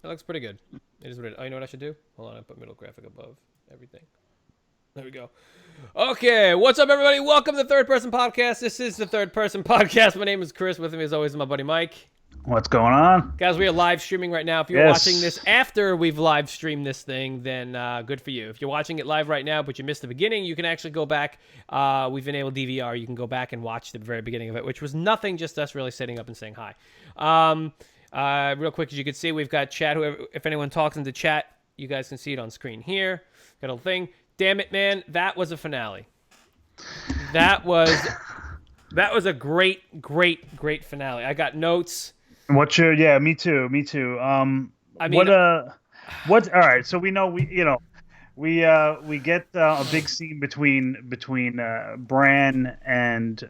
That looks pretty good. It is what it. Oh, you know what I should do? Hold on, I put middle graphic above everything. There we go. Okay, what's up, everybody? Welcome to the Third Person Podcast. This is the Third Person Podcast. My name is Chris. With me, as always, is my buddy Mike. What's going on? Guys, we are live streaming right now. If you're watching this after we've live streamed this thing, then good for you. If you're watching it live right now, but you missed the beginning, you can actually go back. We've enabled DVR. You can go back and watch the very beginning of it, which was nothing, just us really sitting up and saying hi. Real quick, as you can see, we've got chat. If anyone talks in the chat, you guys can see it on screen here. Got a little thing. Damn it, man. That was a finale. That was a great finale. I got notes. What's your? Yeah, me too. I mean, what? All right. So we know we get a big scene between Bran and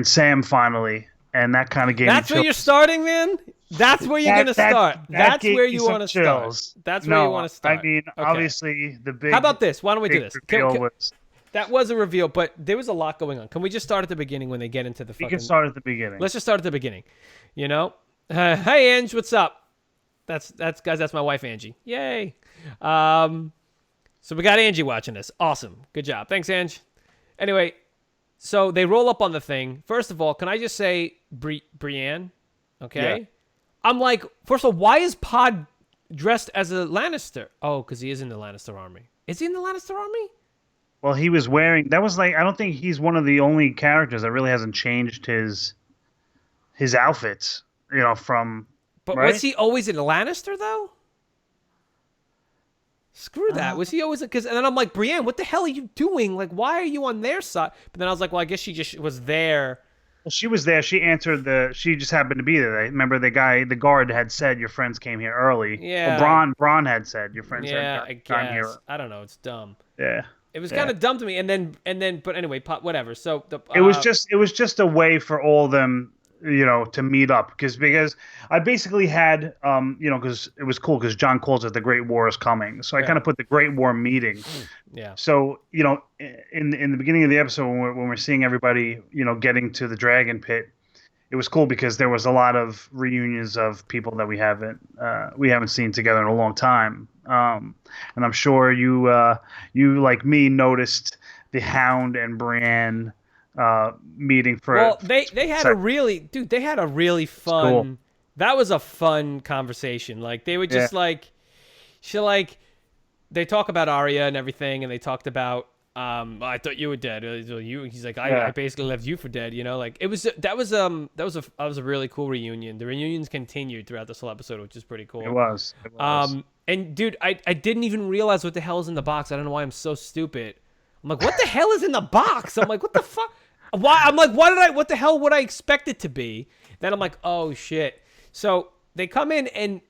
Sam finally, and that kind of gave. That's where you're starting, man. That's where you're gonna start. That's where you want to start. That's where you want to start. I mean, okay. Obviously the big. How about this? Why don't we do this? That was a reveal, but there was a lot going on. Can we just start at the beginning when they get into the fucking... We can start at the beginning. Let's just start at the beginning. You know? Hey, Ange, what's up? That's guys, that's my wife, Angie. Yay. So we got Angie watching this. Awesome. Good job. Thanks, Ange. Anyway, so they roll up on the thing. First of all, can I just say Brienne? Okay? Yeah. I'm like, first of all, why is Pod dressed as a Lannister? Oh, because he is in the Lannister army. Is he in the Lannister army? Well, he was wearing... That was like... I don't think he's one of the only characters that really hasn't changed his outfits, you know, from... But right? Was he always in Lannister, though? Screw that. Was he always... Because, and then I'm like, Brienne, what the hell are you doing? Like, why are you on their side? But then I was like, well, I guess she just was there. Well, she was there. She answered the... She just happened to be there. Remember the guard had said, your friends came here early. Yeah. Well, Braun had said, your friends had come here. I don't know. It's dumb. Yeah. It was kind of dumb to me, and then, but anyway, whatever. So it was just a way for all of them, you know, to meet up because I basically had, you know, because it was cool because John calls it the Great War is coming, so I kind of put the Great War meeting. Yeah. So you know, in the beginning of the episode when we're seeing everybody, you know, getting to the Dragon Pit, it was cool because there was a lot of reunions of people that we haven't seen together in a long time. And I'm sure you like me noticed the Hound and Brienne meeting for. Well, they had a really fun. Cool. That was a fun conversation. Like they were just they talk about Arya and everything, and they talked about. I thought you were dead. He's like, I basically left you for dead. You know, like that was a really cool reunion. The reunions continued throughout this whole episode, which is pretty cool. It was. And dude, I didn't even realize what the hell is in the box. I don't know why I'm so stupid. I'm like, what the hell is in the box? I'm like, what the fuck? Why? I'm like, what the hell would I expect it to be? Then I'm like, oh shit. So they come in and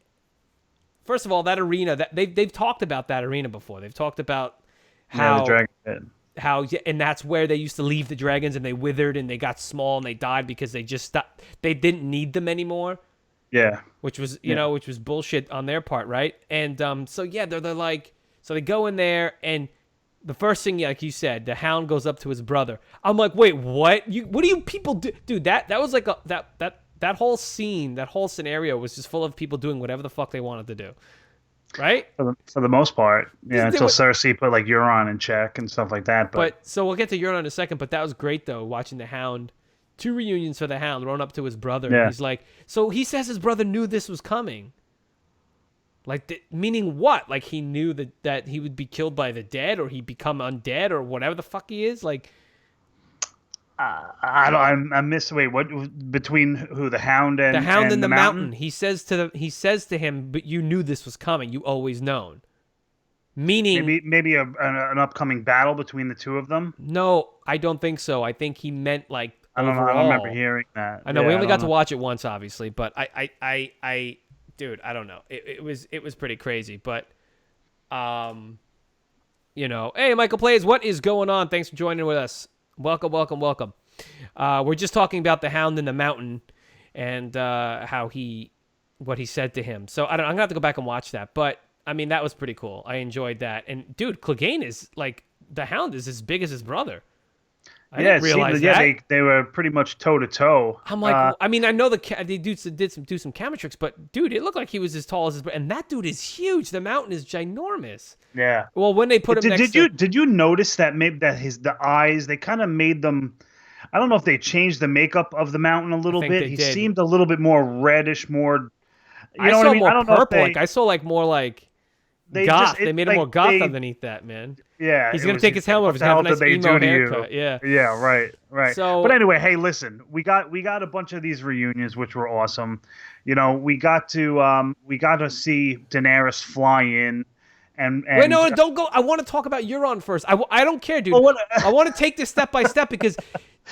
first of all, that arena that they've talked about that arena before. They've talked about how the dragon pit. And that's where they used to leave the dragons and they withered and they got small and they died because they just stopped. They didn't need them anymore. Yeah. Which was, you know, which was bullshit on their part, right? And so yeah, they're like, so they go in there and the first thing, like you said, the Hound goes up to his brother. I'm like, wait, what? What do you people do? Dude, that was like that whole scene, that whole scenario was just full of people doing whatever the fuck they wanted to do. Right? For the most part. Yeah, until Cersei put like Euron in check and stuff like that. But so we'll get to Euron in a second, but that was great though, watching the Hound. 2 reunions for the Hound, run up to his brother. Yeah. He's like, so he says his brother knew this was coming. Like, meaning what? Like he knew that he would be killed by the dead, or he'd become undead, or whatever the fuck he is. Like, I miss. Wait, what? Between who? The Hound and the Mountain. He says to him, but you knew this was coming. You always known. Meaning maybe an upcoming battle between the two of them. No, I don't think so. I think he meant like. I don't know. I don't remember hearing that. I know we only got to watch it once, obviously, but I dude, I don't know. It was pretty crazy, but you know, hey, Michael Plays, what is going on? Thanks for joining with us. Welcome. We're just talking about the Hound in the Mountain and what he said to him. So I'm gonna have to go back and watch that, but I mean that was pretty cool. I enjoyed that, and dude, Clegane is like the Hound is as big as his brother. I didn't realize that. They were pretty much toe to toe. I'm like, I mean, I know they do some camera tricks, but dude, it looked like he was as tall as his, and that dude is huge. The mountain is ginormous. Yeah. Well, when they put him did you notice that maybe that the eyes, they kind of made them, I don't know if they changed the makeup of the mountain a little bit. He seemed a little bit more reddish, more. You know what I mean? I don't purple. know. Like I saw like more like goth. They made him more goth underneath that, man. Yeah, he's gonna take his helmet off. He's gonna have a nice emo haircut. Yeah. Yeah. Right. So, but anyway, hey, listen, we got a bunch of these reunions, which were awesome. You know, we got to see Daenerys fly in. And wait, no, don't go. I want to talk about Euron first. I don't care, dude. Well, I want to take this step by step because,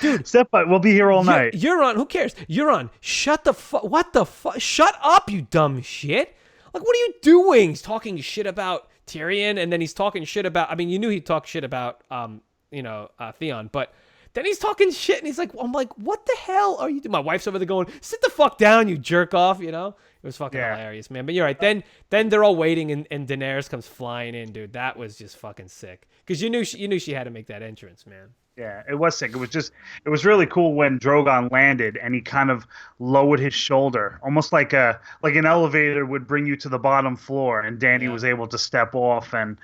dude, we'll be here all night. Euron, who cares? Euron, shut the fuck. What the fuck? Shut up, you dumb shit. Like, what are you doing? He's talking shit about Tyrion, and then he's talking shit about. I mean, you knew he'd talk shit about, Theon, but then he's talking shit, and he's like, I'm like, what the hell are you doing? My wife's over there going, sit the fuck down, you jerk off, you know? It was fucking hilarious, man. But you're right. Then they're all waiting, and Daenerys comes flying in, dude. That was just fucking sick. Because you knew she had to make that entrance, man. Yeah, it was sick. It was really cool when Drogon landed and he kind of lowered his shoulder, almost like an elevator would bring you to the bottom floor, and Dany was able to step off, and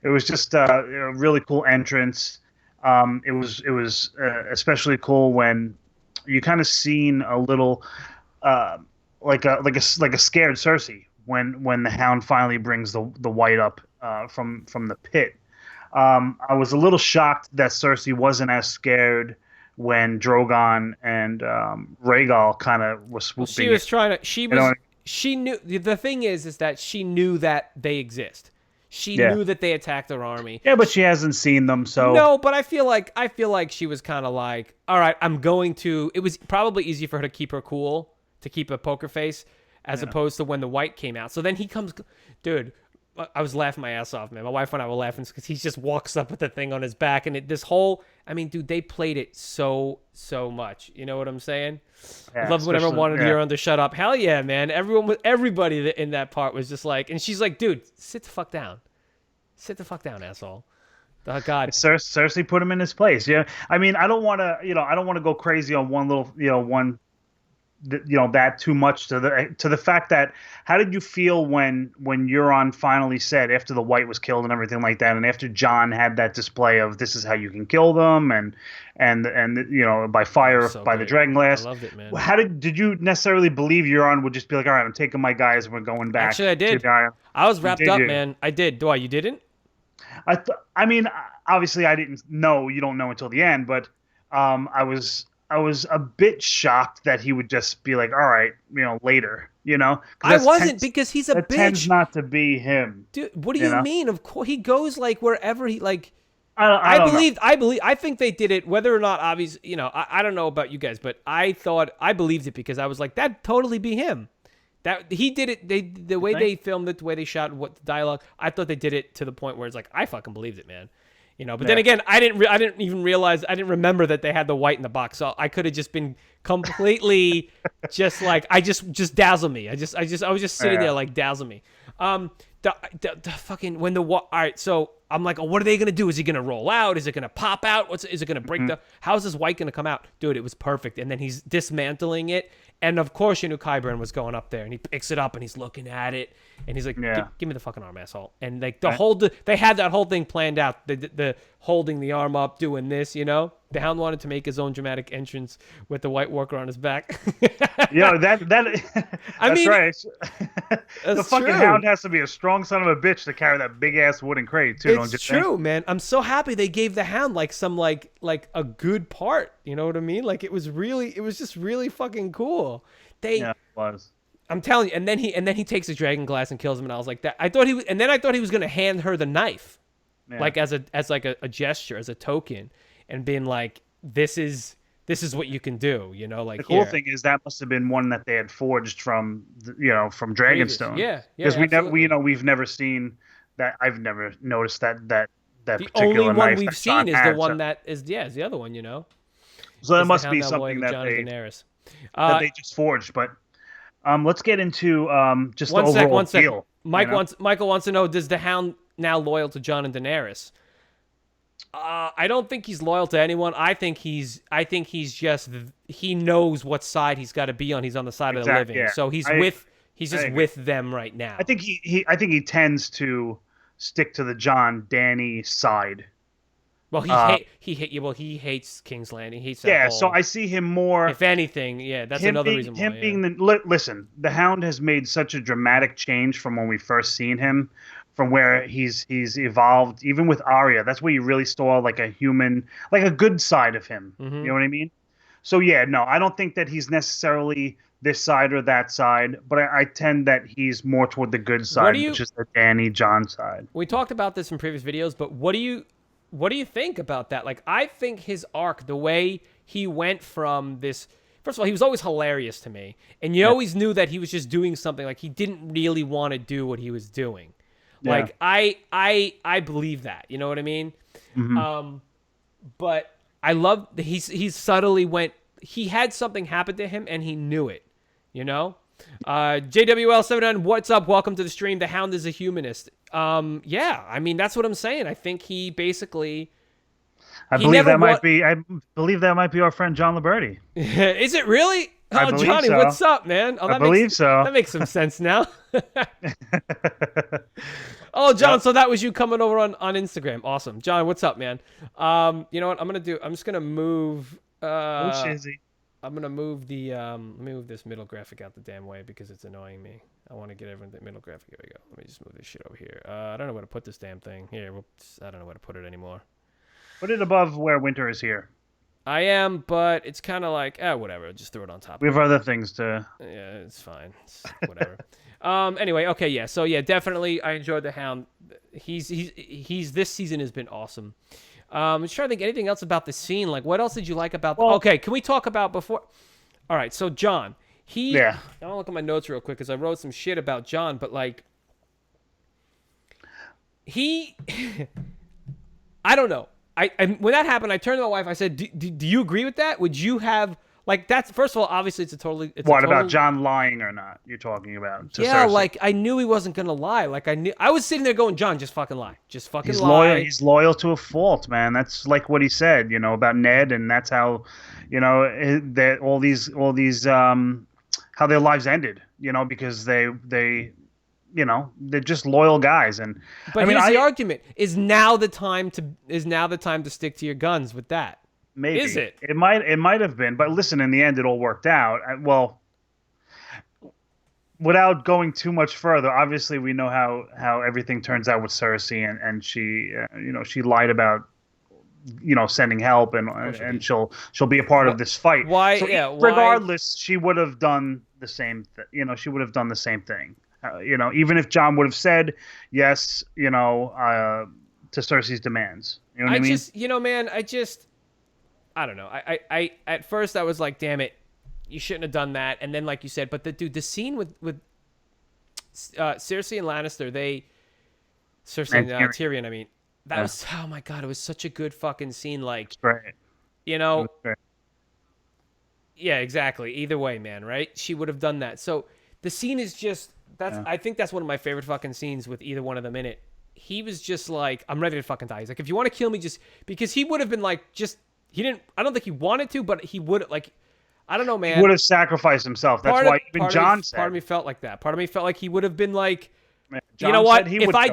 it was just a really cool entrance. It was especially cool when you kind of seen a little like a scared Cersei when the Hound finally brings the white up from the pit. I was a little shocked that Cersei wasn't as scared when Drogon and Rhaegal kind of was swooping. She was trying to. She knew. The thing is that she knew that they exist. She knew that they attacked their army. Yeah, but she hasn't seen them, so no. But I feel like she was kind of like, all right, I'm going to. It was probably easy for her to keep her cool, to keep a poker face, as opposed to when the white came out. So then he comes, dude. I was laughing my ass off, man. My wife and I were laughing because he just walks up with the thing on his back, and I mean, dude, they played it so much. You know what I'm saying? Yeah, I love when everyone wanted Euron to shut up. Hell yeah, man! Everybody in that part was just like, and she's like, dude, sit the fuck down, asshole. Oh God, Cersei put him in his place. Yeah, I mean, I don't want to go crazy on one little, that too much to the fact that, how did you feel when Euron finally said, after the white was killed and everything like that, and after Jon had that display of this is how you can kill them and by fire, by the dragonglass. I loved it, man. How did you necessarily believe Euron would just be like, all right, I'm taking my guys and we're going back? Actually, I did. I was wrapped up, man. I did. Why, you didn't? I mean, obviously I didn't know. You don't know until the end, but I was a bit shocked that he would just be like, all right, later, I wasn't, because he's a bitch. It tends not to be him. Dude, what do you mean? Of course, he goes like wherever he like. I think they did it, whether or not obvious, I don't know about you guys, but I believed it because I was like, that'd totally be him. That he did it. The way they filmed it, the way they shot, what the dialogue, I thought they did it to the point where it's like, I fucking believed it, man. But then again, I didn't even realize, I didn't remember that they had the white in the box. So I could have just been completely just like, just dazzle me. I was just sitting there like, dazzle me. The fucking, all right. So I'm like, oh, what are they going to do? Is he going to roll out? Is it going to pop out? Is it going to break how's this white going to come out? Dude, it was perfect. And then he's dismantling it. And of course, you knew Qyburn was going up there, and he picks it up and he's looking at it, and he's like, "Give me the fucking arm, asshole!" And like they had that whole thing planned out. The holding the arm up, doing this, The Hound wanted to make his own dramatic entrance with the White Walker on his back. That's right. The fucking Hound has to be a strong son of a bitch to carry that big ass wooden crate too. It's true, man. I'm so happy they gave the Hound like some like a good part. You know what I mean? Like it was just really fucking cool. It was. I'm telling you, and then he takes a dragon glass and kills him, and I was like that. I thought he was gonna hand her the knife, like as a gesture, as a token, and being like, this is what you can do, like the cool thing is that must have been one that they had forged from Dragonstone. Yeah, because we've never seen that. I've never noticed that the particular only one knife we've seen is the one that is the other one, So that must be something that they just forged. But let's get into just the overall feel. Michael wants to know: does the Hound now loyal to Jon and Daenerys? I don't think he's loyal to anyone. I think he's just he knows what side he's got to be on. He's on the side of the living, Yeah. so he's just with them right now. I think he tends to stick to the John Danny side. Well, he hates King's Landing. He hates that Yeah, whole, so I see him more. If anything, yeah, that's another reason why. Him being listen, the Hound has made such a dramatic change from when we first seen him, from where he's evolved. Even with Arya, that's where you really saw like a human, like a good side of him. Mm-hmm. You know what I mean? So yeah, no, I don't think that he's necessarily this side or that side, but I tend that he's more toward the good side, which is the Danny John side. We talked about this in previous videos, but what do you think about that? Like, I think his arc, the way he went from this, first of all, he was always hilarious to me, and you always knew that he was just doing something, like he didn't really want to do what he was doing. Yeah. Like I believe that, you know what I mean? Mm-hmm. But I love he subtly went. He had something happen to him, and he knew it. You know, JWL79, what's up? Welcome to the stream. The Hound is a humanist. Yeah, I mean that's what I'm saying. I think he basically. I believe that might be our friend John Liberty. Is it really? Oh, Johnny, so. What's up, man? Oh, I believe so. That makes some sense now. Oh, John, yep. So that was you coming over on Instagram. Awesome. John, what's up, man? You know what I'm just going to move... I'm going to move the... let me move this middle graphic out the damn way because it's annoying me. I want to get everything... Middle graphic, here we go. Let me just move this shit over here. I don't know where to put this damn thing. Here, I don't know where to put it anymore. Put it above where winter is here. I am, but it's kind of like, whatever. Just throw it on top. We have other things to... Yeah, it's fine. It's whatever. Anyway, okay, yeah. So, yeah, definitely I enjoyed the Hound. He's this season has been awesome. I'm just trying to think anything else about the scene. Like, what else did you like about... okay, can we talk about before... All right, so John, I want to look at my notes real quick because I wrote some shit about John, but, like... I don't know. When that happened, I turned to my wife. I said, "Do you agree with that? Would you have like that's first of all, obviously, it's a totally." About John lying or not? You're talking about to yeah, Cersei. Like I knew he wasn't gonna lie. Like I was sitting there going, "John, just fucking lie, just fucking he's lie." Loyal. He's loyal to a fault, man. That's like what he said, you know, about Ned, and that's how, you know, that all these how their lives ended, you know, because they. You know, they're just loyal guys, but here's the argument: is now the time to stick to your guns with that? Maybe is it? It might have been, but listen, in the end, it all worked out. Well, without going too much further, obviously we know how everything turns out with Cersei, and she, you know, she lied about, you know, sending help, and she'll be a part of this fight. Why? So regardless, she would have done the same. You know, she would have done the same thing. You know, even if John would have said yes, you know, to Cersei's demands. You know what I mean? You know, man, I don't know. I at first I was like, damn it, you shouldn't have done that. And then, like you said, but the scene with Cersei and Lannister, Cersei and Tyrion, I mean, that was, oh my God, it was such a good fucking scene. Like, right. You know, yeah, exactly. Either way, man, right? She would have done that. So the scene is just, I think that's one of my favorite fucking scenes with either one of them in it. He was just like, I'm ready to fucking die. He's like, if you want to kill me, just because he would have been like, I don't think he wanted to, but he would like, I don't know, man. He would have sacrificed himself. That's why even John said. Part of me felt like that. Part of me felt like he would have been like, John you know what? If I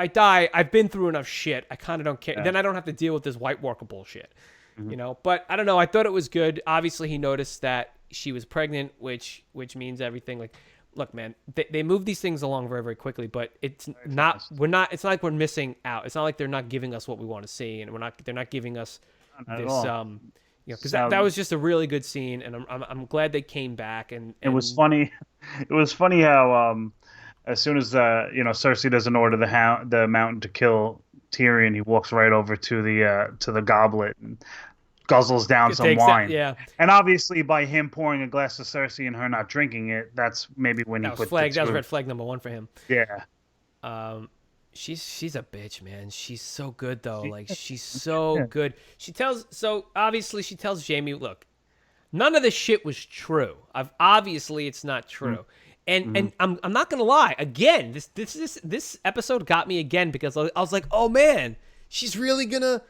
die, I've been through enough shit. I kind of don't care. Yeah. Then I don't have to deal with this White Walker bullshit. Mm-hmm. You know, but I don't know. I thought it was good. Obviously, he noticed that she was pregnant, which means everything. Like, look, man, they move these things along very, very quickly, but it's not like we're missing out. It's not like they're not giving us what we want to see, and they're not giving us this, you know, because that was just a really good scene, and I'm glad they came back. And it was funny. It was funny how as soon as you know, Cersei doesn't order the mountain to kill Tyrion, he walks right over to the goblet and guzzles down some wine. Yeah. And obviously, by him pouring a glass of Cersei and her not drinking it, that's maybe when he put that was red flag number 1 for him. Yeah. She's a bitch, man. She's so good though. Like she's so good. Obviously she tells Jaime, look, none of this shit was true. Obviously it's not true. And I'm not gonna lie. Again, this episode got me again because I was like, oh man, she's really gonna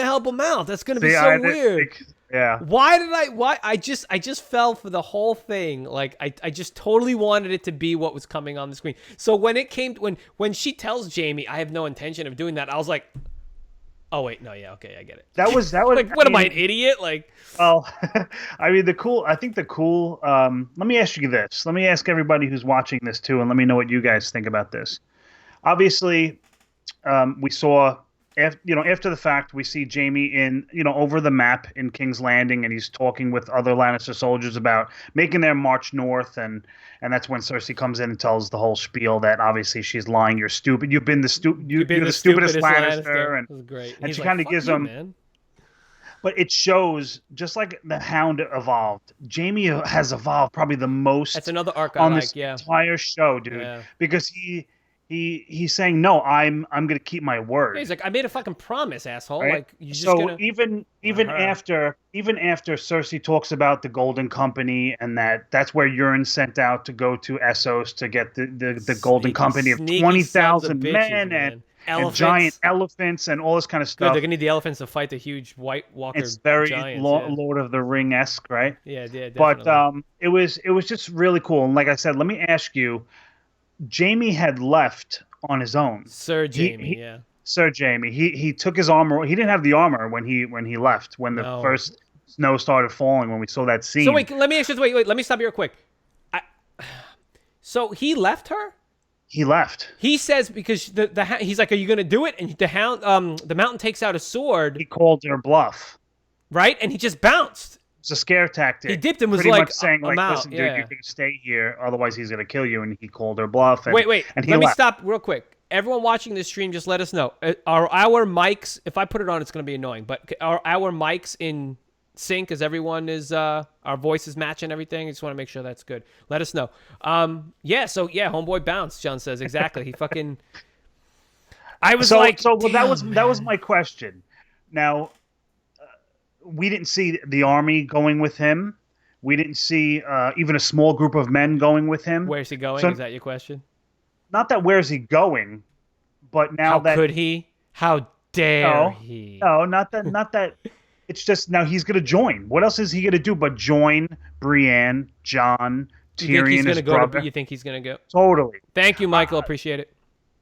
help him out. That's gonna be See, so weird. Yeah. Why I just fell for the whole thing. Like I just totally wanted it to be what was coming on the screen. So when it came when she tells Jamie, I have no intention of doing that, I was like, oh wait, no, yeah, okay, I get it. That was like, what am I, an idiot? Like, well, I mean, I think the cool. Let me ask you this. Let me ask everybody who's watching this too, and let me know what you guys think about this. Obviously, we saw. After the fact, we see Jamie over the map in King's Landing, and he's talking with other Lannister soldiers about making their march north, and that's when Cersei comes in and tells the whole spiel that obviously she's lying. You're stupid. You're the stupidest Lannister, and that was great. And she kind of gives him. Man. But it shows, just like the Hound evolved, Jamie has evolved probably the most. That's another arc on this entire show, dude, because he's saying, no, I'm gonna keep my word. Yeah, he's like, I made a fucking promise, asshole. Right? Like, you just so even after Cersei talks about the Golden Company, and that's where Euron's sent out to go to Essos to get the Golden Company of 20,000 men and giant elephants and all this kind of stuff. Good, they're gonna need the elephants to fight the huge White Walker. It's very giants, Lord of the Ring-esque, right? Yeah, definitely. But it was just really cool. And like I said, let me ask you. Jamie had left on his own. Sir Jamie. He took his armor. He didn't have the armor when he left. When the first snow started falling. When we saw that scene. So wait, let me ask you. Wait. Let me stop you real quick. So he left her. He left. He says because he's like, are you going to do it? And the mountain takes out a sword. He called her bluff. Right, and he just bounced. It's a scare tactic. He dipped and was pretty like, much saying, like, listen, dude, you're going to stay here, otherwise he's going to kill you. And he called her bluff. And, wait. And let me stop real quick. Everyone watching this stream, just let us know. Are our mics, if I put it on, it's going to be annoying, but are our mics in sync as everyone is, our voices matching everything? I just want to make sure that's good. Let us know. Homeboy bounced, John says. Exactly. He fucking... I was that was my question. Now... we didn't see the army going with him. We didn't see even a small group of men going with him. Where's he going? Is that your question? Not that where's he going, but now how could he? How dare he? No, not that. It's just now he's going to join. What else is he going to do but join Brienne, Jon, Tyrion, his brother? You think he's going to go? Totally. Thank you, Michael. Appreciate it.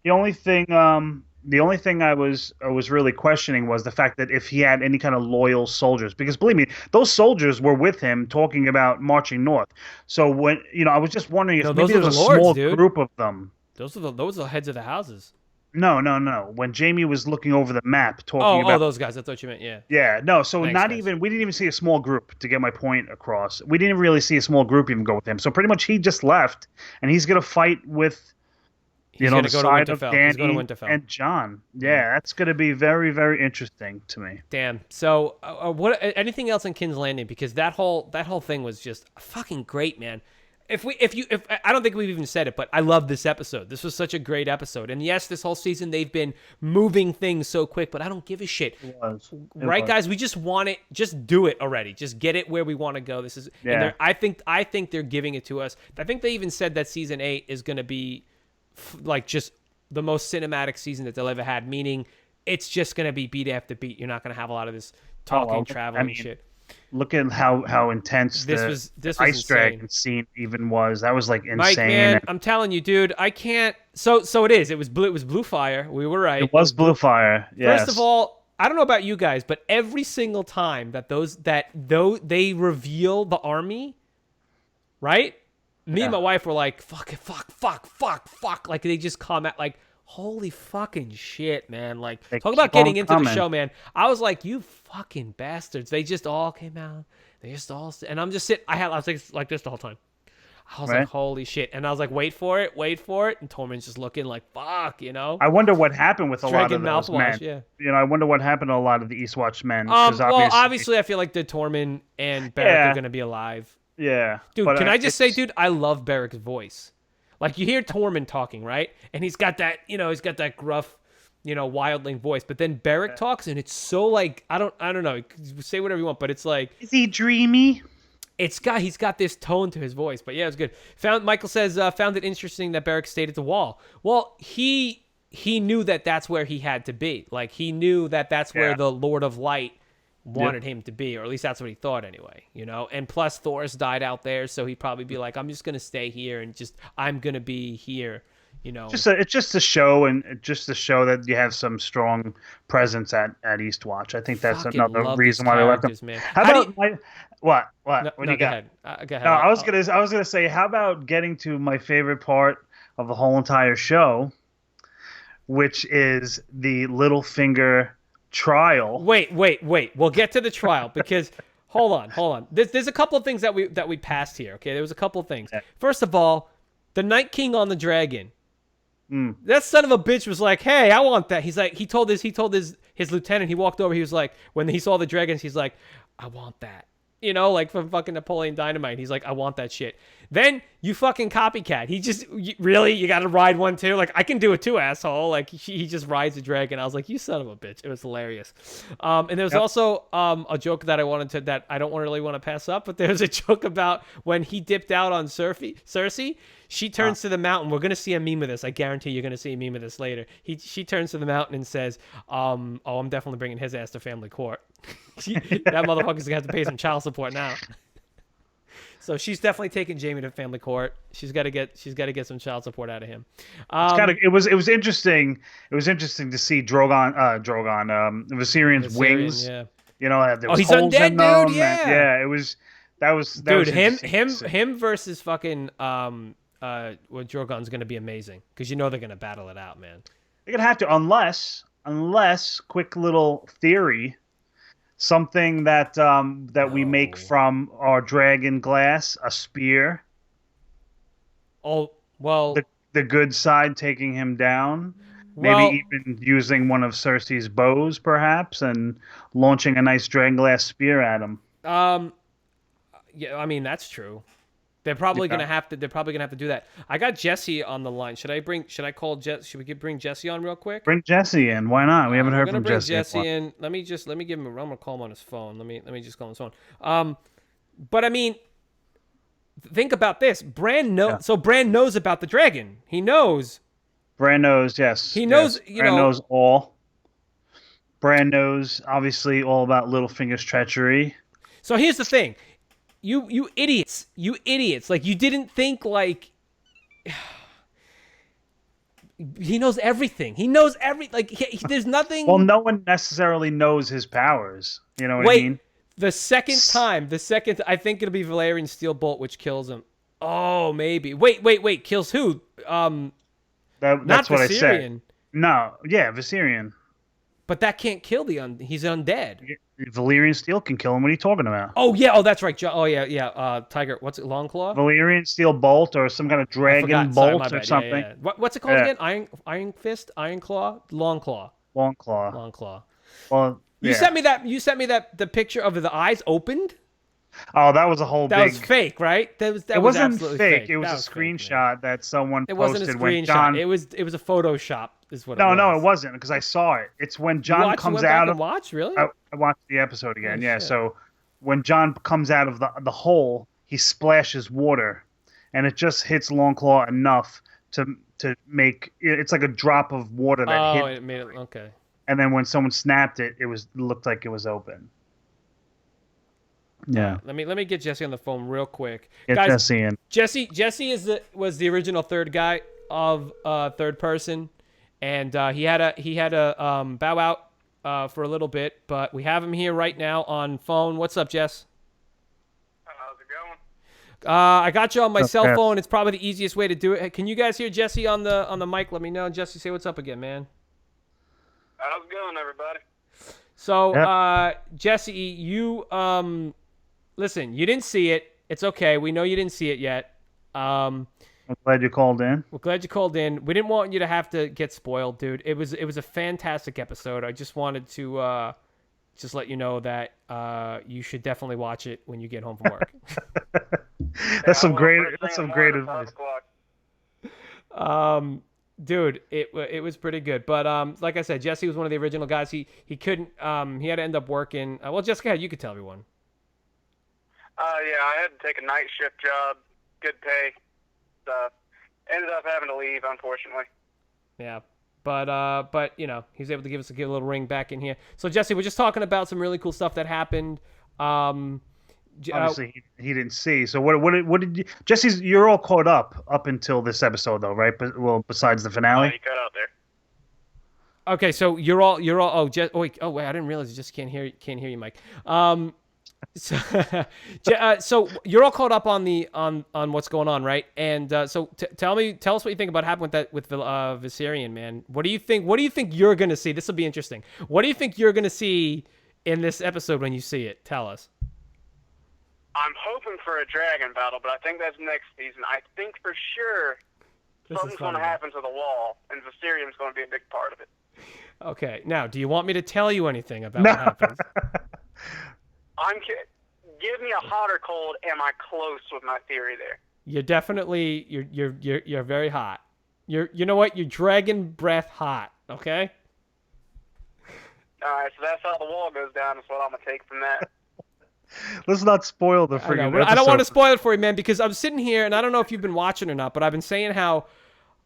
The only thing I was really questioning was the fact that if he had any kind of loyal soldiers, because believe me, those soldiers were with him talking about marching north. So when I was just wondering if maybe there's a small group of them. Those are the heads of the houses. No. When Jamie was looking over the map talking about those guys, I thought you meant Yeah, no. So Thanks, we didn't even see a small group to get my point across. We didn't really see a small group even go with him. So pretty much he just left, and he's gonna fight with. The side of Danny and Jon. Yeah, that's going to be very, very interesting to me. Damn. So, what? Anything else on King's Landing? Because that whole thing was just fucking great, man. If I don't think we've even said it, but I love this episode. This was such a great episode. And yes, this whole season they've been moving things so quick, but I don't give a shit. It was. Guys? We just want it. Just do it already. Just get it where we want to go. This is. Yeah. And I think they're giving it to us. I think they even said that season 8 is going to be. Like just the most cinematic season that they'll ever had, meaning it's just going to be beat after beat. You're not going to have a lot of this talking, traveling shit. Look at how intense this ice dragon scene even was. That was like insane. Mike, man, I'm telling you, dude, I can't. So it is. It was blue fire. We were right. It was blue fire. Yes. First of all, I don't know about you guys, but every single time that they reveal the army, right? Me and my wife were like, fuck. Like, they just comment, like, holy fucking shit, man. Like, talk about getting into the show, man. I was like, you fucking bastards. They just all came out. They just all... And I'm just sitting... I was like this the whole time. I was like, holy shit. And I was like, wait for it. And Tormund's just looking like, fuck, I wonder what happened with a lot of those men. Yeah. I wonder what happened to a lot of the Eastwatch men. Obviously, I feel like the Tormund and Beric are going to be alive. Yeah. Dude, can I just say, dude, I love Beric's voice. Like, you hear Tormund talking, right? And he's got that, he's got that gruff, wildling voice. But then Beric talks, and it's so, like, I don't know. Say whatever you want, but it's like... Is he dreamy? He's got this tone to his voice. But yeah, it's good. Michael says, found it interesting that Beric stayed at the wall. Well, he he knew that that's where he had to be. Like, he knew that that's where the Lord of Light wanted him to be, or at least that's what he thought anyway, you know? And plus, Thoris died out there, so he'd probably be like, I'm just going to stay here and I'm going to be here, you know? It's just a show, and just to show that you have some strong presence at Eastwatch. I think that's Fucking another love reason these why they left them. characters, man. How about what? No, What do you go got? ahead. Go ahead. No, I was gonna say, how about getting to my favorite part of the whole entire show, which is the Littlefinger trial. Wait. We'll get to the trial because hold on. There's a couple of things that we passed here. Okay, there was a couple of things. First of all, the Night King on the dragon. That son of a bitch was like, "Hey, I want that." He's like, he told his lieutenant. He walked over. He was like, when he saw the dragons, he's like, "I want that." You know, like from fucking Napoleon Dynamite. He's like, I want that shit. Then you fucking copycat. Really? You got to ride one too? Like, I can do it too, asshole. Like, he just rides a dragon. I was like, you son of a bitch. It was hilarious. And there was also a joke that that I don't really want to pass up, but there's a joke about when he dipped out on Cersei. She turns to the mountain. We're going to see a meme of this. I guarantee you're going to see a meme of this later. She turns to the mountain and says, I'm definitely bringing his ass to family court. That motherfucker's going to have to pay some child support now. So she's definitely taking Jaime to family court. She's got to get some child support out of him. It was interesting. It was interesting to see Viserion wings. Yeah. You know, there was he's holes undead, in them, dude. Yeah. Yeah. It was. That was. Dude, was him versus fucking Drogon's gonna be amazing because you know they're gonna battle it out, man. They're gonna have to, unless quick little theory, something that we make from our dragon glass, a spear. Oh well, the good side taking him down. Maybe even using one of Cersei's bows, perhaps, and launching a nice dragon glass spear at him. Yeah, I mean that's true. They're probably gonna have to. They're probably gonna have to do that. I got Jesse on the line. Should we bring Jesse on real quick? Bring Jesse in. Why not? We haven't heard from Jesse. Jesse. Jesse in. Let me give him. I'm gonna call him on his phone. Let me just call him on his phone. But I mean, think about this. Bran knows about the dragon. He knows. Bran knows. Yes. He knows. Yes. Bran knows all. Bran knows obviously all about Littlefinger's treachery. So here's the thing. You idiots. Like, you didn't think, like... He knows everything. There's nothing... Well, no one necessarily knows his powers. You know what I mean? The second, I think it'll be Valerian Steel Bolt, which kills him. Oh, maybe. Wait. Kills who? That's what I said. No, yeah, Viserion. But that can't kill he's undead. Valyrian Steel can kill him. What are you talking about? Oh yeah, that's right. Oh yeah. Tiger, what's it? Longclaw? Valyrian Steel Bolt or some kind of dragon bolt or something. Yeah. What's it called again? Iron Fist, Iron Claw, Longclaw. Longclaw. Well, you sent me that the picture of the eyes opened. Oh, that was a whole that was fake, right? It wasn't fake. It was a screenshot that someone posted. It wasn't a screenshot. It was a Photoshop. Is what? No, it wasn't because I saw it. It's when Jon comes out of. Watch really? I watched the episode again. Yeah. Shit. So when Jon comes out of the hole, he splashes water, and it just hits Longclaw enough to make it's like a drop of water that hit. Oh, it made it okay. And then when someone snapped it, looked like it was open. Yeah. Let me get Jesse on the phone real quick. Get Guys, Jesse in. Jesse was the original third guy of third person, and he had a bow out for a little bit, but we have him here right now on phone. What's up, Jess? How's it going? I got you on my cell phone. It's probably the easiest way to do it. Can you guys hear Jesse on the mic? Let me know. Jesse, say what's up again, man. How's it going, everybody? So, Jesse, you listen, you didn't see it. It's okay. We know you didn't see it yet. I'm glad you called in. We're glad you called in. We didn't want you to have to get spoiled, dude. It was a fantastic episode. I just wanted to just let you know that you should definitely watch it when you get home from work. That's some great advice. Dude, it was pretty good. But like I said, Jesse was one of the original guys. He couldn't he had to end up working. Well, Jessica, you could tell everyone. Yeah, I had to take a night shift job, good pay stuff. Ended up having to leave, unfortunately. Yeah. But you know, he was able to give a little ring back in here. So Jesse, we're just talking about some really cool stuff that happened. Obviously, he didn't see. So what did you, Jesse's? You're all caught up until this episode, though, right? But well, besides the Oh, finale. you cut out there. Okay, so you're all. Wait, I didn't realize you just can't hear you, Mike. So, so you're all caught up on what's going on, right? And so tell us what you think about what happened with Viserion, man. What do you think you're gonna see? This will be interesting. What do you think you're gonna see in this episode when you see it? Tell us. I'm hoping for a dragon battle, but I think that's next season. I think for sure something's going to happen to the wall, and Viserion's going to be a big part of it. Okay, now, do you want me to tell you anything about what happens? Give me a hot or cold. Am I close with my theory there? You're definitely you're very hot. You know what? You're dragon breath hot. Okay. All right, so that's how the wall goes down. That's what I'm gonna take from that. Let's not spoil the freaking episode. I don't want to spoil it for you, man, because I'm sitting here and I don't know if you've been watching or not, but I've been saying how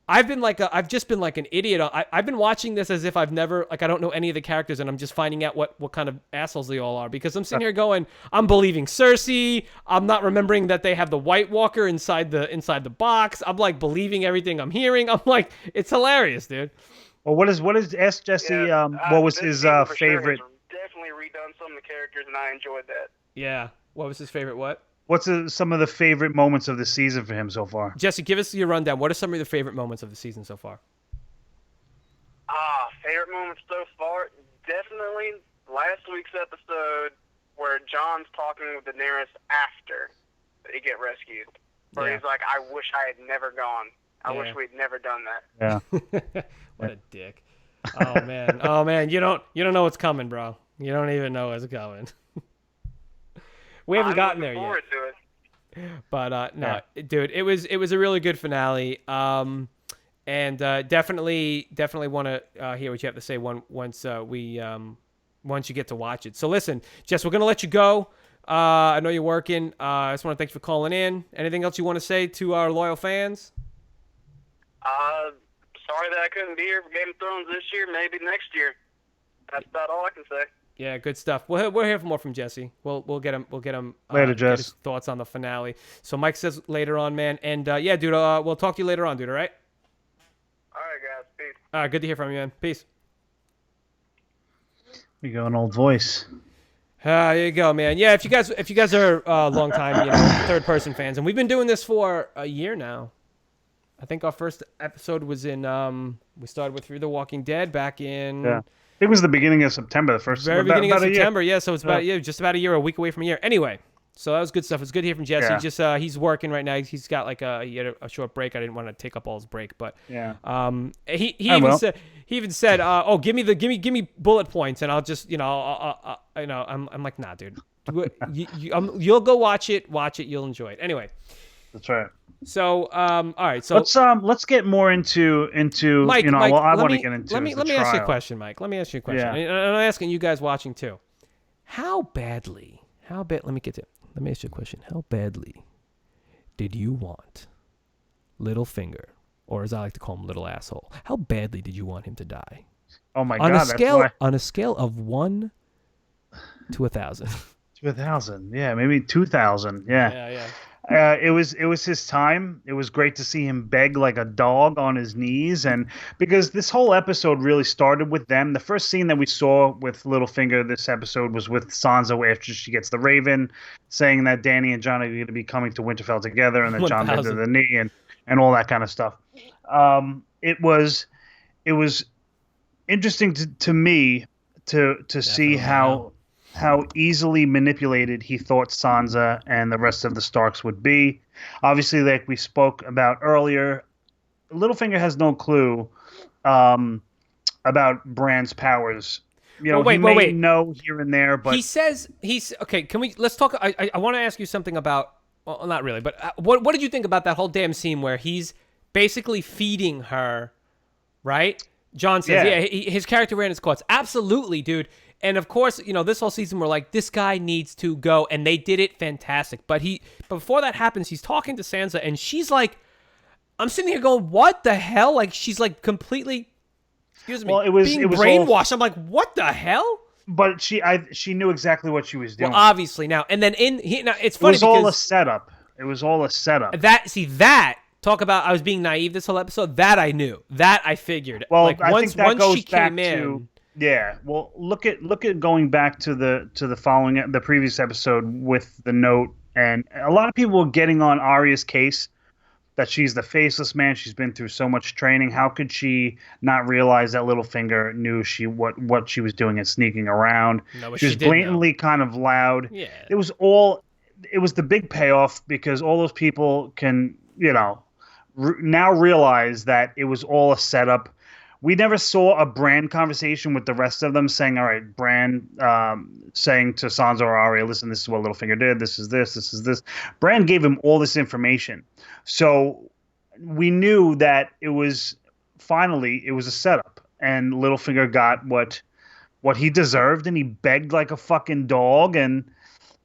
I've just been like an idiot. I've been watching this as if I don't know any of the characters, and I'm just finding out what kind of assholes they all are, because I'm sitting here going, I'm believing Cersei. I'm not remembering that they have the White Walker inside the box. I'm like believing everything I'm hearing. I'm like, it's hilarious, dude. Well, what is ask Jesse? Yeah, what was his for favorite? Sure definitely redone some of the characters, and I enjoyed that. Yeah. What was his favorite? What? What's some of the favorite moments of the season for him so far? Jesse, give us your rundown. What are some of your favorite moments of the season so far? Favorite moments so far? Definitely last week's episode where John's talking with Daenerys after they get rescued. Where he's like, I wish I had never gone. I wish we'd never done that. Yeah. What a dick. Oh man. You don't know what's coming, bro. You don't even know what's coming. We haven't gotten there yet. To it. But no, dude, it was a really good finale. And definitely want to hear what you have to say once you get to watch it. So listen, Jess, we're gonna let you go. I know you're working. I just want to thank you for calling in. Anything else you want to say to our loyal fans? Sorry that I couldn't be here for Game of Thrones this year. Maybe next year. That's about all I can say. Yeah, good stuff. We'll hear more from Jesse. We'll get him. Later, get Jess. his thoughts on the finale. So Mike says later on, man. And yeah, dude. We'll talk to you later on, dude. All right. All right, guys. Peace. All right. Good to hear from you, man. Peace. You go an old voice. There you go, man. Yeah, if you guys are long time, third person fans, and we've been doing this for a year now. I think our first episode was in. We started with Fear the Walking Dead back in. Yeah. It was the beginning of September, the first very beginning of September. Yeah, so it's about just about a year, a week away from a year. Anyway, so that was good stuff. It's good to hear from Jesse. Yeah. Just he's working right now. He's got he had a short break. I didn't want to take up all his break, but yeah. He even said, oh, give me bullet points, and I'll just I'm like, nah, dude. You'll go watch it. You'll enjoy it. Anyway. That's right. So, all right. So let's get more into Mike, Mike, what I want to get into. Let me ask you a question, Mike. Let me ask you a question. Yeah. And I'm asking you guys watching too. Let me ask you a question. How badly did you want Littlefinger, or as I like to call him, Little Asshole? How badly did you want him to die? Oh my God! On a scale of 1 to 1,000. To 1,000, yeah, maybe 2,000, yeah. Yeah. It was his time. It was great to see him beg like a dog on his knees, and because this whole episode really started with them. The first scene that we saw with Littlefinger this episode was with Sansa after she gets the Raven, saying that Dany and Jon are going to be coming to Winterfell together, and that Jon bent to the knee and all that kind of stuff. It was interesting to me to see how easily manipulated he thought Sansa and the rest of the Starks would be. Obviously, like we spoke about earlier, Littlefinger has no clue about Bran's powers. He may know here and there, but he says okay. Let's talk. I want to ask you something about. Well, not really, but what did you think about that whole damn scene where he's basically feeding her, right? Jon says, his character ran his course. Absolutely, dude. And of course, this whole season we're like, this guy needs to go, and they did it fantastic. But before that happens, he's talking to Sansa, and she's like, I'm sitting here going, what the hell? Like, she's like completely Excuse me. Well, it was brainwashed. I'm like, what the hell? But she knew exactly what she was doing. Well, obviously now. And then now it's It funny was all a setup. It was all a setup. Talk about I was being naive this whole episode. That I knew. That I figured. Well, like I once think that goes she back came in. to yeah. Well, look at going back to the following the previous episode with the note, and a lot of people were getting on Arya's case that she's the faceless man. She's been through so much training. How could she not realize that Littlefinger knew what she was doing and sneaking around? No, but she was blatantly kind of loud. Yeah. It was the big payoff because all those people can, now realize that it was all a setup. We never saw a Bran conversation with the rest of them saying, all right, Bran saying to Sansa or Arya, listen, this is what Littlefinger did. This is this. Bran gave him all this information. So we knew that it was a setup. And Littlefinger got what he deserved, and he begged like a fucking dog. And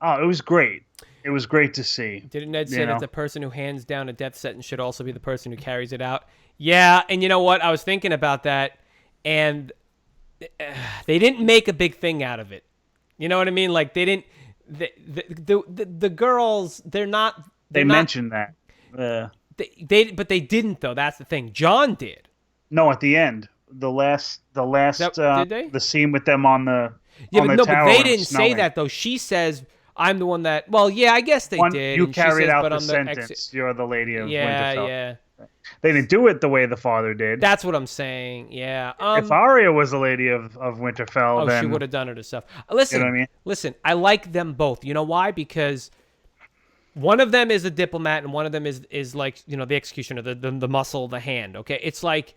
it was great. It was great to see. Didn't Ned say that the person who hands down a death sentence should also be the person who carries it out? Yeah, and you know what? I was thinking about that, and they didn't make a big thing out of it. You know what I mean? Like they didn't. The girls, they're not. They mentioned that. But they didn't though. That's the thing. John did. No, at the end, the last. Did they? The scene with them on the. Yeah, on but the no, tower but they didn't say snowing. that though. She says, "I'm the one that." Well, yeah, I guess they did. You and she carried says, out but the I'm sentence. You're the lady of Winterfell. Yeah. They didn't do it the way the father did. That's what I'm saying. Yeah. If Arya was the lady of Winterfell, then she would have done it herself. Listen, You know what I mean? Listen. I like them both. You know why? Because one of them is a diplomat, and one of them is like the executioner, the muscle, the hand. Okay, it's like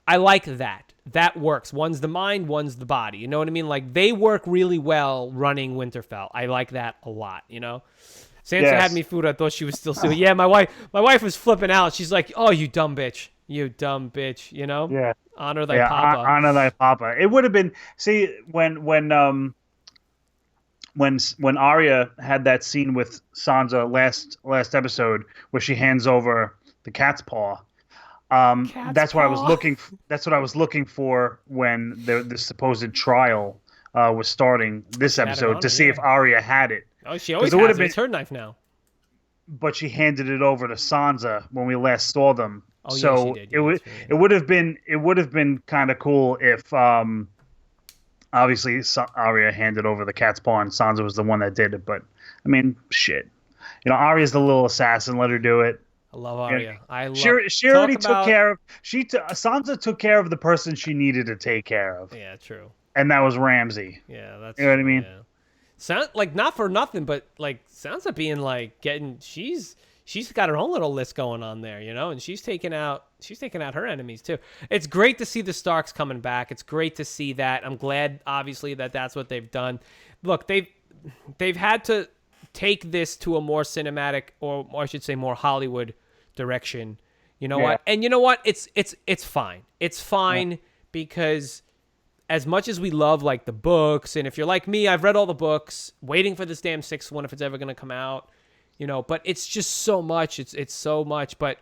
I like that. That works. One's the mind, one's the body. You know what I mean? Like they work really well running Winterfell. I like that a lot. Sansa had me fooled. I thought she was still suing. Yeah, my wife was flipping out. She's like, "Oh, you dumb bitch. You dumb bitch." Yeah. Honor thy papa. Honor thy papa. It would have been. See, when Arya had that scene with Sansa last episode where she hands over the cat's paw. That's what I was looking. That's what I was looking for when the supposed trial was starting this episode to see if Arya had it. Oh, she always has it. It's her knife now. But she handed it over to Sansa when we last saw them. Oh, so yeah, she did. it would have been kind of cool if obviously Arya handed over the cat's paw and Sansa was the one that did it. But I mean, shit. Arya's the little assassin. Let her do it. I love Arya. She already took care of. Sansa took care of the person she needed to take care of. Yeah, true. And that was Ramsay. Yeah, that's. You know what I mean? Yeah. Sound like not for nothing, but like sounds like being like getting. She's got her own little list going on there, and she's taking out her enemies too. It's great to see the Starks coming back. It's great to see that. I'm glad, obviously, that that's what they've done. Look, they've had to take this to a more cinematic, or I should say, more Hollywood direction. You know what? And you know what? It's fine. It's fine because as much as we love like the books, and if you're like me, I've read all the books, waiting for this damn sixth one if it's ever going to come out, but it's just so much. It's so much, but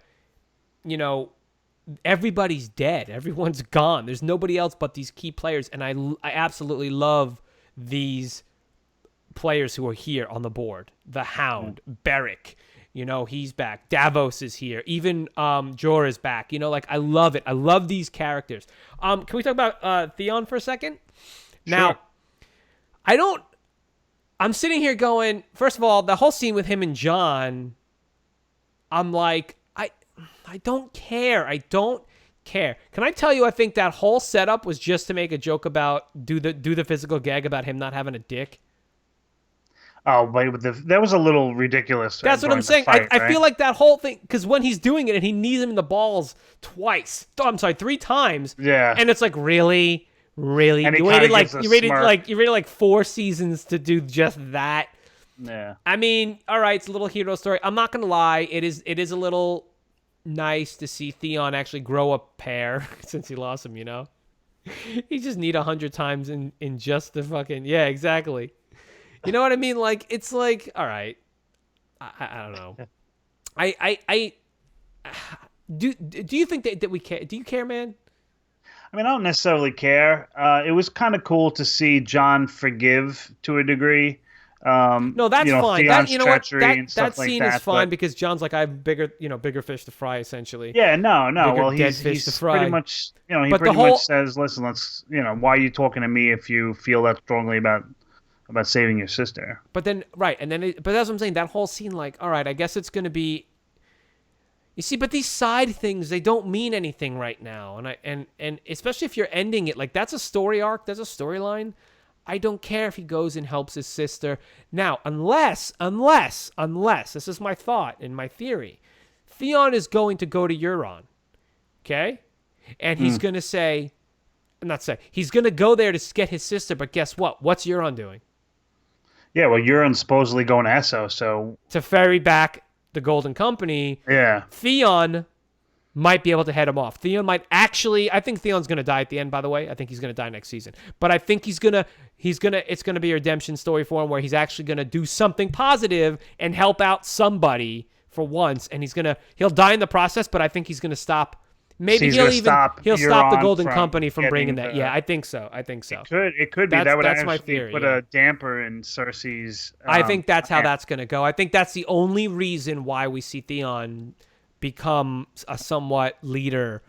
everybody's dead. Everyone's gone. There's nobody else but these key players, and I absolutely love these players who are here on the board. The Hound, Beric, he's back. Davos is here. Even Jorah is back. I love it. I love these characters. Can we talk about Theon for a second? Sure. Now, I'm sitting here going, first of all, the whole scene with him and Jon, I'm like, I don't care. I don't care. Can I tell you, I think that whole setup was just to make a joke about, do the physical gag about him not having a dick. Oh, but that was a little ridiculous. That's what I'm saying. I feel like that whole thing, because when he's doing it and he knees him in the balls three times. Yeah. And it's like, really? And you waited like 4 seasons to do just that. Yeah. I mean, all right, it's a little hero story. I'm not gonna lie, it is a little nice to see Theon actually grow a pair since he lost him. He just need 100 times in just the fucking exactly. You know what I mean? Like, it's like, all right. I don't know. Do you think that we care? Do you care, man? I mean, I don't necessarily care. It was kind of cool to see John forgive to a degree. No, that's fine. Theon's You know what? treachery and That stuff like scene that. is fine But because John's like, I have bigger fish to fry, essentially. yeah, no. Bigger Well, dead fish to he's fry. pretty much, he But the pretty whole much says, listen, let's, why are you talking to me if you feel that strongly about saving your sister? But then, right, and then, but that's what I'm saying. That whole scene, like, all right, I guess it's going to be. You see, but these side things, they don't mean anything right now, and especially if you're ending it, like that's a story arc, that's a storyline. I don't care if he goes and helps his sister now, unless this is my thought and my theory, Theon is going to go to Euron, okay, and he's going to say, he's going to go there to get his sister, but guess what? What's Euron doing? Yeah, well, Euron's supposedly going to Essos, so To ferry back the Golden Company. yeah. Theon might be able to head him off. Theon might actually. I think Theon's going to die at the end. By the way, I think he's going to die next season. But I think it's going to be a redemption story for him where he's actually going to do something positive and help out somebody for once. And he'll die in the process. But I think he's going to stop. Maybe So he'll stop the Golden from Company from bringing that. getting Yeah, I think so. It could be. That's- That would that's my actually theory, put yeah. a damper in Cersei's. I think that's how that's going to go. I think that's the only reason why we see Theon become a somewhat leader,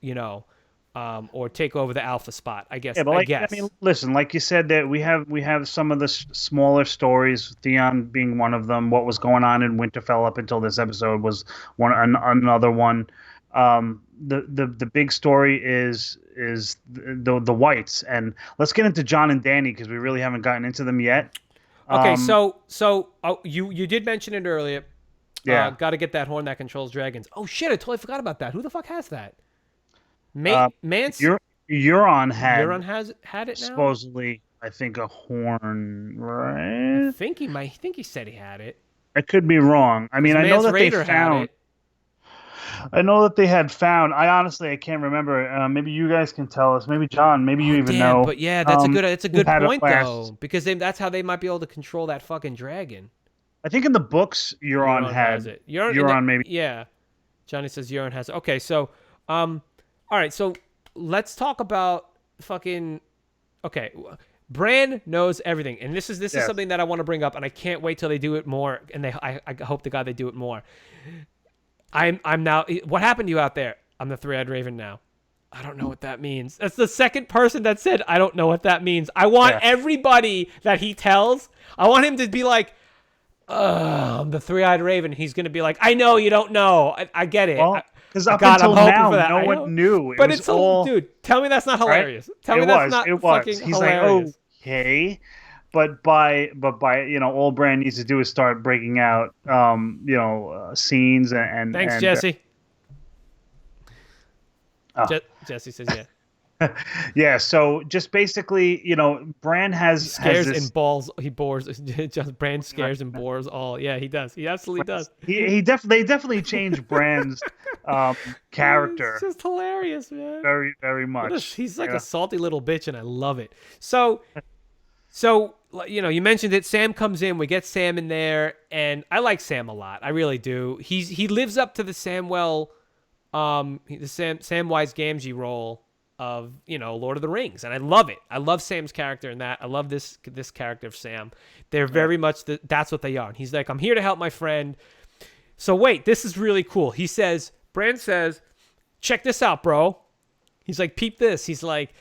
or take over the alpha spot. I guess. Yeah, but I mean, listen, like you said, that we have some of the smaller stories, Theon being one of them. What was going on in Winterfell up until this episode was another one. The big story is the Whites, and let's get into Jon and Dany because we really haven't gotten into them yet. Okay, so you did mention it earlier. Yeah. Got to get that horn that controls dragons. Oh shit! I totally forgot about that. Who the fuck has that? Mance. Euron had it now. Supposedly, I think a horn, right? I think he said he had it. I could be wrong. I mean, I know Mance that Raider they found. had it. I know that they had found. I can't remember. Maybe you guys can tell us. Maybe John. Maybe you even know. But yeah, that's a good had it point last. though, because that's how they might be able to control that fucking dragon. I think in the books, Euron has it. Euron maybe. Yeah, Johnny says Euron has it. Okay, so all right, so let's talk about fucking. Okay, Bran knows everything, and this is something that I want to bring up, and I can't wait till they do it more. And I hope to God they do it more. I'm now. What happened to you out there? I'm the three-eyed raven now. I don't know what that means. That's the second person that said I don't know what that means. I want everybody that he tells. I want him to be like, I'm the three-eyed raven. He's gonna be like, I know you don't know. I get it. Well, because up until now, no one knew. But it's all, dude. Tell me that's not hilarious. Right? Tell me that's not fucking He's hilarious. like, okay. But by all Bran needs to do is start breaking out, scenes and. Thanks, and, Jesse. Jesse says yeah. Yeah, so just basically, Bran scares has this, and balls. He bores. Just Bran scares and bores all. Yeah, he does. He absolutely does. They definitely changed Bran's character. It's just hilarious, man. Very, very much. He's like a salty little bitch, and I love it. So you mentioned it. Sam comes in. We get Sam in there, and I like Sam a lot. I really do. He lives up to the Samwise Gamgee role of Lord of the Rings, and I love it. I love Sam's character in that. I love this character of Sam. They're very much that's what they are. And he's like, I'm here to help my friend. So wait, this is really cool. Bran says, check this out, bro. He's like, peep this. He's like,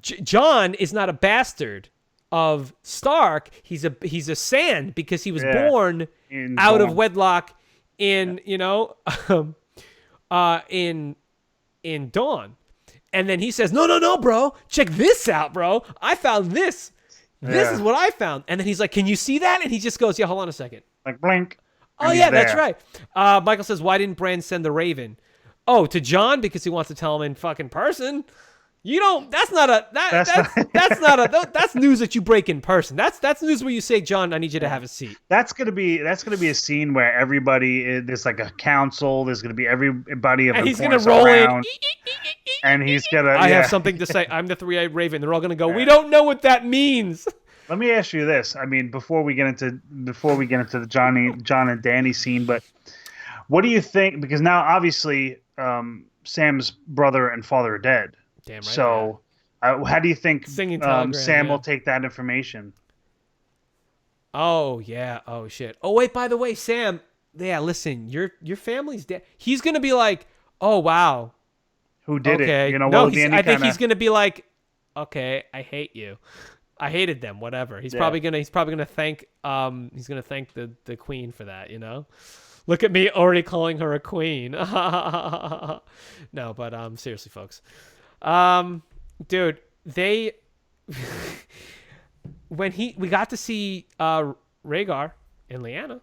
Jon is not a bastard of Stark. He's a Sand because he was born out of wedlock in Dawn. And then he says, no, bro. Check this out, bro. I found this. This is what I found. And then he's like, can you see that? And he just goes, yeah, hold on a second. Like, blink. Oh, yeah, that's right. Michael says, why didn't Bran send the Raven? Oh, to Jon because he wants to tell him in fucking person. That's news that you break in person. That's news where you say, Jon, I need you to have a seat. That's gonna be a scene where there's like a council. There's gonna be everybody of and he's importance gonna roll around, in. and he's gonna. I have something to say. I'm the three-eyed raven. They're all gonna go. We don't know what that means. Let me ask you this. I mean, before we get into the Jon and Dany scene, but what do you think? Because now obviously Sam's brother and father are dead. Damn right. So, how do you think Singing telegram, Sam yeah. will take that information? Oh yeah. Oh shit. Oh wait. By the way, Sam. Yeah. Listen, your family's dead. He's gonna be like, oh wow. Who did it? Okay. You know, No, will it be any I think kind he's of? gonna be like, okay, I hate you. I hated them. Whatever. He's Yeah. probably gonna thank the queen for that. You know. Look at me already calling her a queen. No, but seriously, folks. Dude, they we got to see Rhaegar and Lyanna.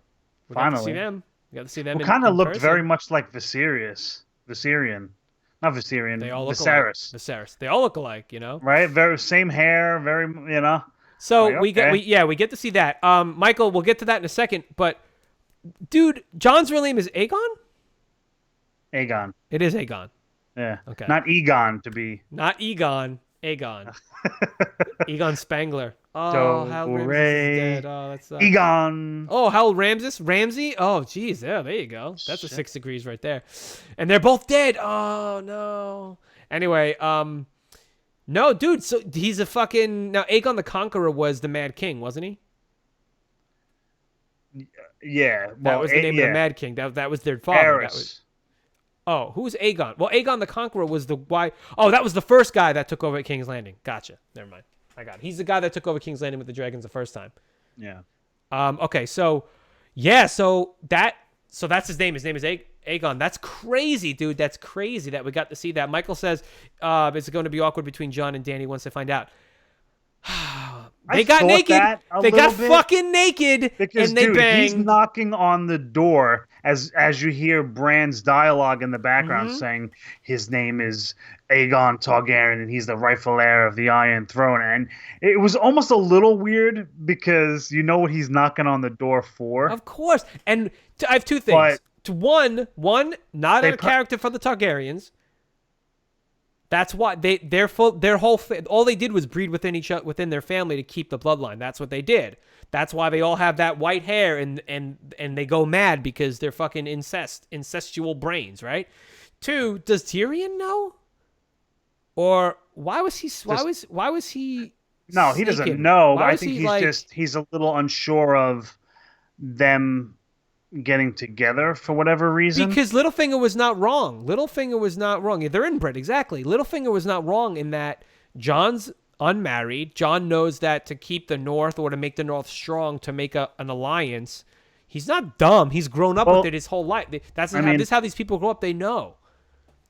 We got to see Finally. them. We got to see them Who in, kind of in looked person. very much like Viserion, not Viserion, They all look alike. Viserys, Viserys. They all look alike, you know. right? Very same hair, very So Like, we okay. get to see that. Michael, we'll get to that in a second. But dude, John's real name is Aegon. Aegon. It is Aegon. Yeah. Okay. Not Egon to be. Not Egon. Aegon. Egon Spangler. Oh, Do Harold Ramses re. is dead. Oh, that sucks. Egon. Oh, Harold Ramsey. Oh, geez. Yeah, there you go. That's a Shit. 6 degrees right there. And they're both dead. Oh no. Anyway, no, dude. So he's a fucking now. Aegon the Conqueror was the Mad King, wasn't he? Yeah. That Well, was the name yeah. of the Mad King. That was their father. That Varys. was, oh, who's Aegon? Well, Aegon the Conqueror was the why. Oh, that was the first guy that took over at King's Landing. Gotcha. Never mind. I got it. He's the guy that took over King's Landing with the dragons the first time. Yeah. Okay, so yeah, so that's his name. His name is Aegon. That's crazy, dude. That's crazy that we got to see that. Michael says, "It's going to be awkward between John and Danny once they find out." They got naked. They got fucking naked, Because and they dude, he's banged. knocking on the door as you hear Bran's dialogue in the background Mm-hmm. saying his name is Aegon Targaryen and he's the rightful heir of the Iron Throne. And it was almost a little weird because you know what he's knocking on the door for. Of course. And I have two things. But- To one, not They a character for the Targaryens. That's why all they did was breed within their family to keep the bloodline. That's what they did. That's why they all have that white hair and they go mad because they're fucking incestual brains, right? Two, does Tyrion know? Or why was he No, he doesn't sneaking? know. Why But I was think he, he's a little unsure of them getting together for whatever reason. because Littlefinger was not wrong. Littlefinger was not wrong. They're inbred, exactly. Littlefinger was not wrong in that John's unmarried. John knows that to keep the North or to make the North strong, to make an alliance. He's not dumb. He's grown up with it his whole life. This is how these people grow up. They know.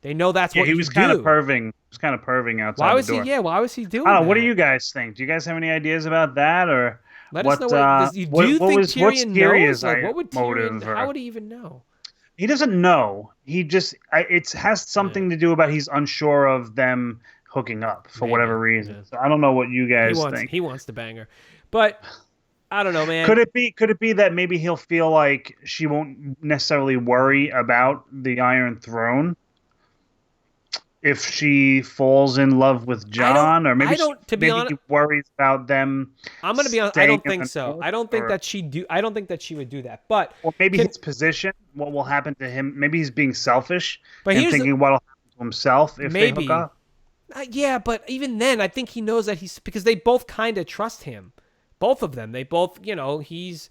They know that's what he you was do. kind of perving. He was kind of perving outside Why was the door. he? Yeah. Why was he doing I don't that? know. What do you guys think? Do you guys have any ideas about that, or Let what? us know. Do you think what's Tyrion knows? Tyrion's Like, what would Tyrion? motive? Or- How would he even know? He doesn't know. He just it has something to do about he's unsure of them hooking up for Maybe, whatever reason. yeah. So I don't know what you guys think. He wants to bang her, but I don't know, man. Could it be that maybe he'll feel like she won't necessarily worry about the Iron Throne if she falls in love with John, or maybe he worries about them. I'm gonna be honest. I don't staying in think the so. North, I don't think or- that I don't think that she would do that. But Or maybe his position, what will happen to him? Maybe he's being selfish But and here's the- thinking what'll happen to himself if Maybe. they hook up. Yeah, but even then, I think he knows that because they both kind of trust him. Both of them. They both, he's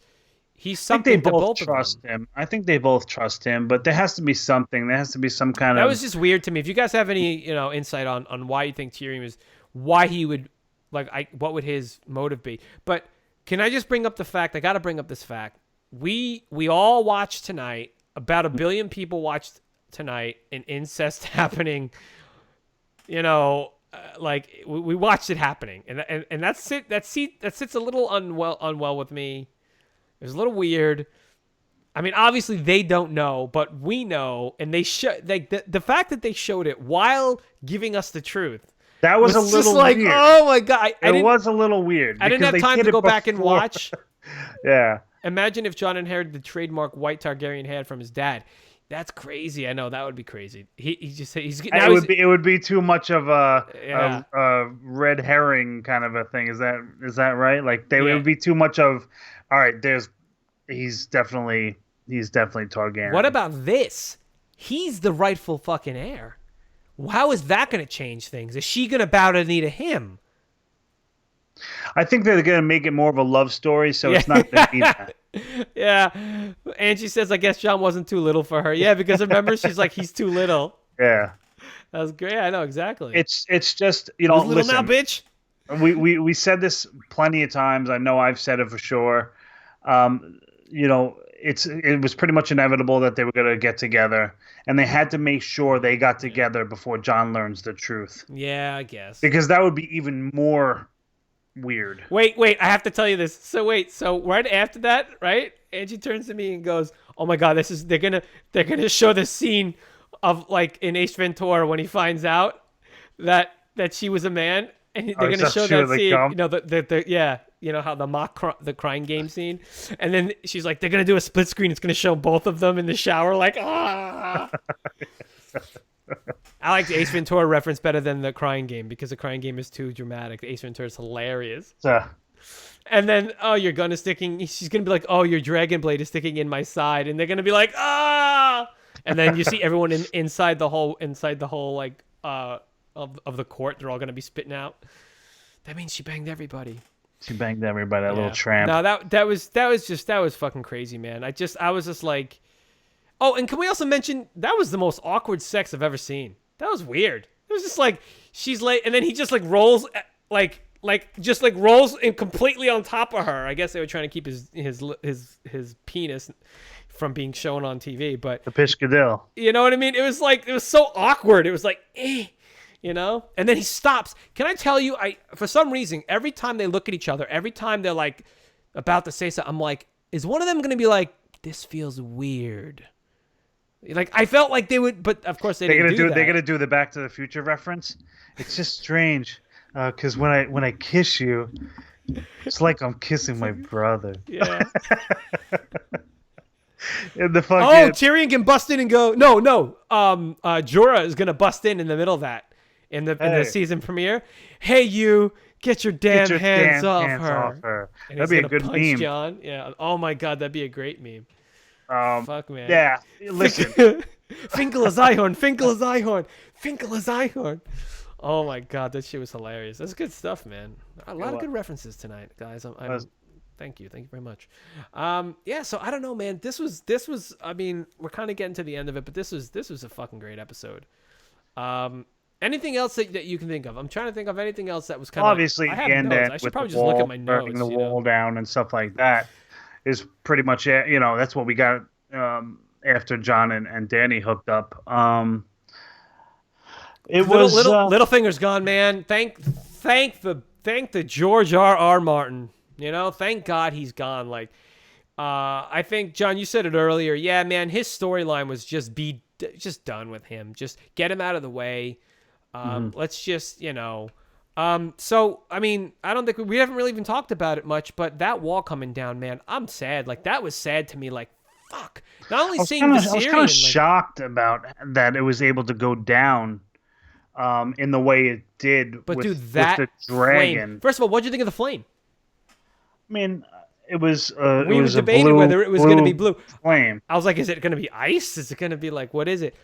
I think something they to both both of trust them. him. I think they both trust him, but there has to be something. There has to be some kind That of. was just weird to me. If you guys have any, insight on why you think Tyrion is, why he would, what would his motive be? But can I just bring up the fact? I got to bring up this fact. We all watched tonight. About 1 billion people watched tonight. An incest happening. We watched it happening, and that's it. That sits a little unwell with me. It was a little weird. I mean, obviously they don't know, but we know, and they the fact that they showed it while giving us the truth. That was a just little like, weird. oh my god! It was a little weird. I didn't because have they time did to it go back and before. watch. Yeah. Imagine if John inherited the trademark white Targaryen head from his dad. That's crazy. I know that would be crazy. It would be too much of Yeah. a red herring kind of a thing. Is that right? Like it Yeah. would be too much of. All right, he's definitely Targaryen. What about this? He's the rightful fucking heir. How is that going to change things? Is she going to bow the knee to him? I think they're going to make it more of a love story, so it's not going to be that. Yeah. Angie says, I guess John wasn't too little for her. Yeah, because remember, she's like, he's too little. Yeah. That was great. I know, exactly. It's just, you know, little listen, now, bitch. We said this plenty of times. I know I've said it for sure. You know, it was pretty much inevitable that they were going to get together, and they had to make sure they got together before John learns the truth. Yeah, I guess. Because that would be even more weird. Wait, I have to tell you this. So right after that, right? Angie turns to me and goes, "Oh my God, they're gonna show the scene of like in Ace Ventura when he finds out that she was a man, and they're gonna show that scene. You know yeah, you know how the crying game scene, and then she's like, they're gonna do a split screen. It's gonna show both of them in the shower, like ah." I like the Ace Ventura reference better than the crying game because the crying game is too dramatic. The Ace Ventura is hilarious. And then, oh, your gun is sticking. She's going to be like, oh, your dragon blade is sticking in my side. And they're going to be like, ah. And then you see everyone inside the whole like, of the court. They're all going to be spitting out. That means she banged everybody. She banged everybody, that little tramp. No, that was fucking crazy, man. I was just like, oh, and can we also mention that was the most awkward sex I've ever seen. That was weird. It was just like she's like, and then he just like rolls rolls in completely on top of her. I guess they were trying to keep his penis from being shown on TV, but the Pishkadil. You know what I mean? It was so awkward. It was like, you know. And then he stops. Can I tell you? For some reason, every time they look at each other, every time they're like about to say something, I'm like, is one of them going to be like, this feels weird? Like I felt like they would, but of course they're gonna do that. They're gonna do the Back to the Future reference. It's just strange, because when I kiss you, it's like I'm kissing my brother. Yeah. And the fucking Tyrion can bust in and go. No. Jorah is gonna bust in the middle of that in the season premiere. Hey, you. Get your damn hands off her. And that'd be a good meme. John. Yeah. Oh my God, that'd be a great meme. Fuck, man. Yeah, listen. Finkel his Ihorn. Finkel his Ihorn. Finkel his Ihorn. Oh my God, that shit was hilarious. That's good stuff, man. A lot of good references tonight, guys. Thank you very much. Yeah, so I don't know, man. This was. I mean, we're kind of getting to the end of it, but this was a fucking great episode. Anything else that you can think of? I'm trying to think of anything else that was kind of obviously the end I should probably just look at my notes. Burning the wall down and stuff like that is pretty much it. You know, that's what we got after John and Danny hooked up. Littlefinger's gone, man. Thank the George R.R. Martin. You know, thank God he's gone. Like, I think John, you said it earlier. Yeah, man, his storyline was just done with him. Just get him out of the way. Let's just, you know. So, I mean, I don't think we haven't really even talked about it much, but that wall coming down, man, I'm sad. Like, that was sad to me. Like, fuck. Not only seeing Viserion. I was kind of shocked about that it was able to go down in the way it did with the dragon. Flame. First of all, what did you think of the flame? I mean, it was we were debating whether it was going to be blue flame. I was like, is it going to be ice? Is it going to be like, what is it?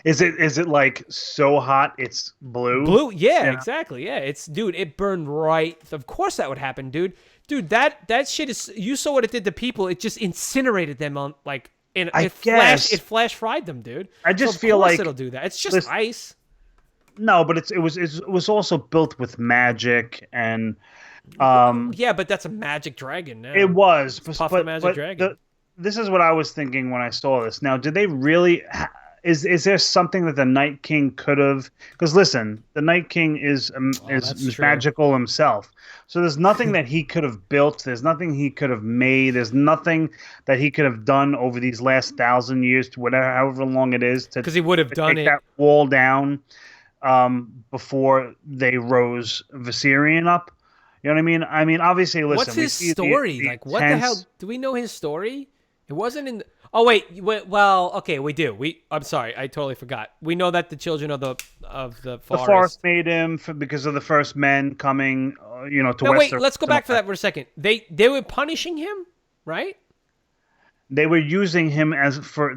Is it like so hot it's blue? Yeah, exactly. Yeah, it burned right. Of course that would happen, dude. That shit is. You saw what it did to people. It just incinerated them on like. It flash fried them, dude. I just feel like it'll do that. It's just ice. No, but it was also built with magic and. Yeah, but that's a magic dragon now. It was, but magic dragon. This is what I was thinking when I saw this. Now, did they really? Is there something that the Night King could have? Because listen, the Night King is magical himself. So there's nothing that he could have built. There's nothing he could have made. There's nothing that he could have done over these last 1,000 years to however long it is because he would have done take that wall down before they rose Viserion up. You know what I mean? I mean, obviously, listen. What's his story? Like, what the hell? Do we know his story? It wasn't in. Oh wait. Well, okay, we do. I'm sorry, I totally forgot. We know that the children of the forest. The forest made him because of the first men coming. To Wait, let's go back for that for a second. They were punishing him, right? they were using him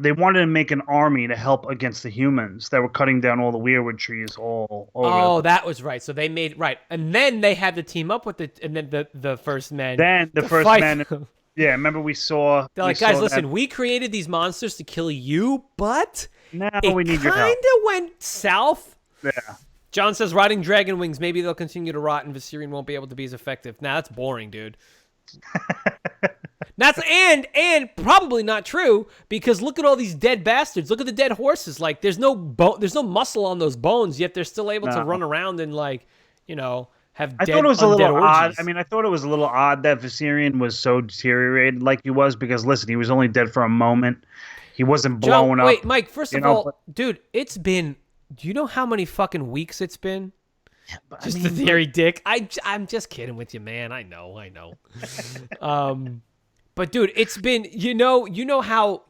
they wanted to make an army to help against the humans that were cutting down all the weirwood trees all over. Oh, that was right. So they made right, and then they had to team up with the first men. Then the first fight men. them. Yeah, remember we saw. They're like, guys, listen, we created these monsters to kill you, but now it we need your help. kind of went south. Yeah. John says, riding dragon wings, maybe they'll continue to rot and Viserion won't be able to be as effective. Nah, that's boring, dude. That's and probably not true, because look at all these dead bastards. Look at the dead horses. Like, there's no muscle on those bones, yet they're still able to run around and, like, you know, have dead, I thought it was a little orgies. odd. I mean, I thought it was a little odd that Viserion was so deteriorated like he was, because listen, he was only dead for a moment. He wasn't blown up. Wait, Mike, first of all, dude, it's been, do you know how many fucking weeks it's been? Just the theory, Dick. I'm just kidding with you, man. I know. But dude, it's been, you know how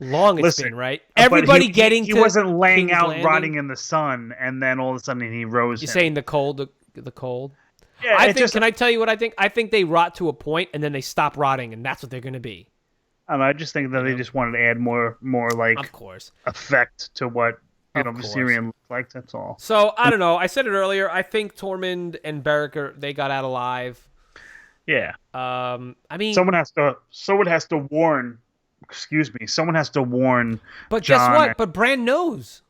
long it's been, right? Everybody he wasn't laying out rotting in the sun, and then all of a sudden he rose. You're saying the cold, the cold? Yeah. Can I tell you what I think? I think they rot to a point, and then they stop rotting, and that's what they're gonna be. I just think that they just wanted to add more like, of course, effect to what Viserion looked like. That's all. So I don't know. I said it earlier. I think Tormund and Beric they got out alive. Yeah. I mean, someone has to warn. Excuse me. Someone has to warn. But John. Guess what? But Bran knows.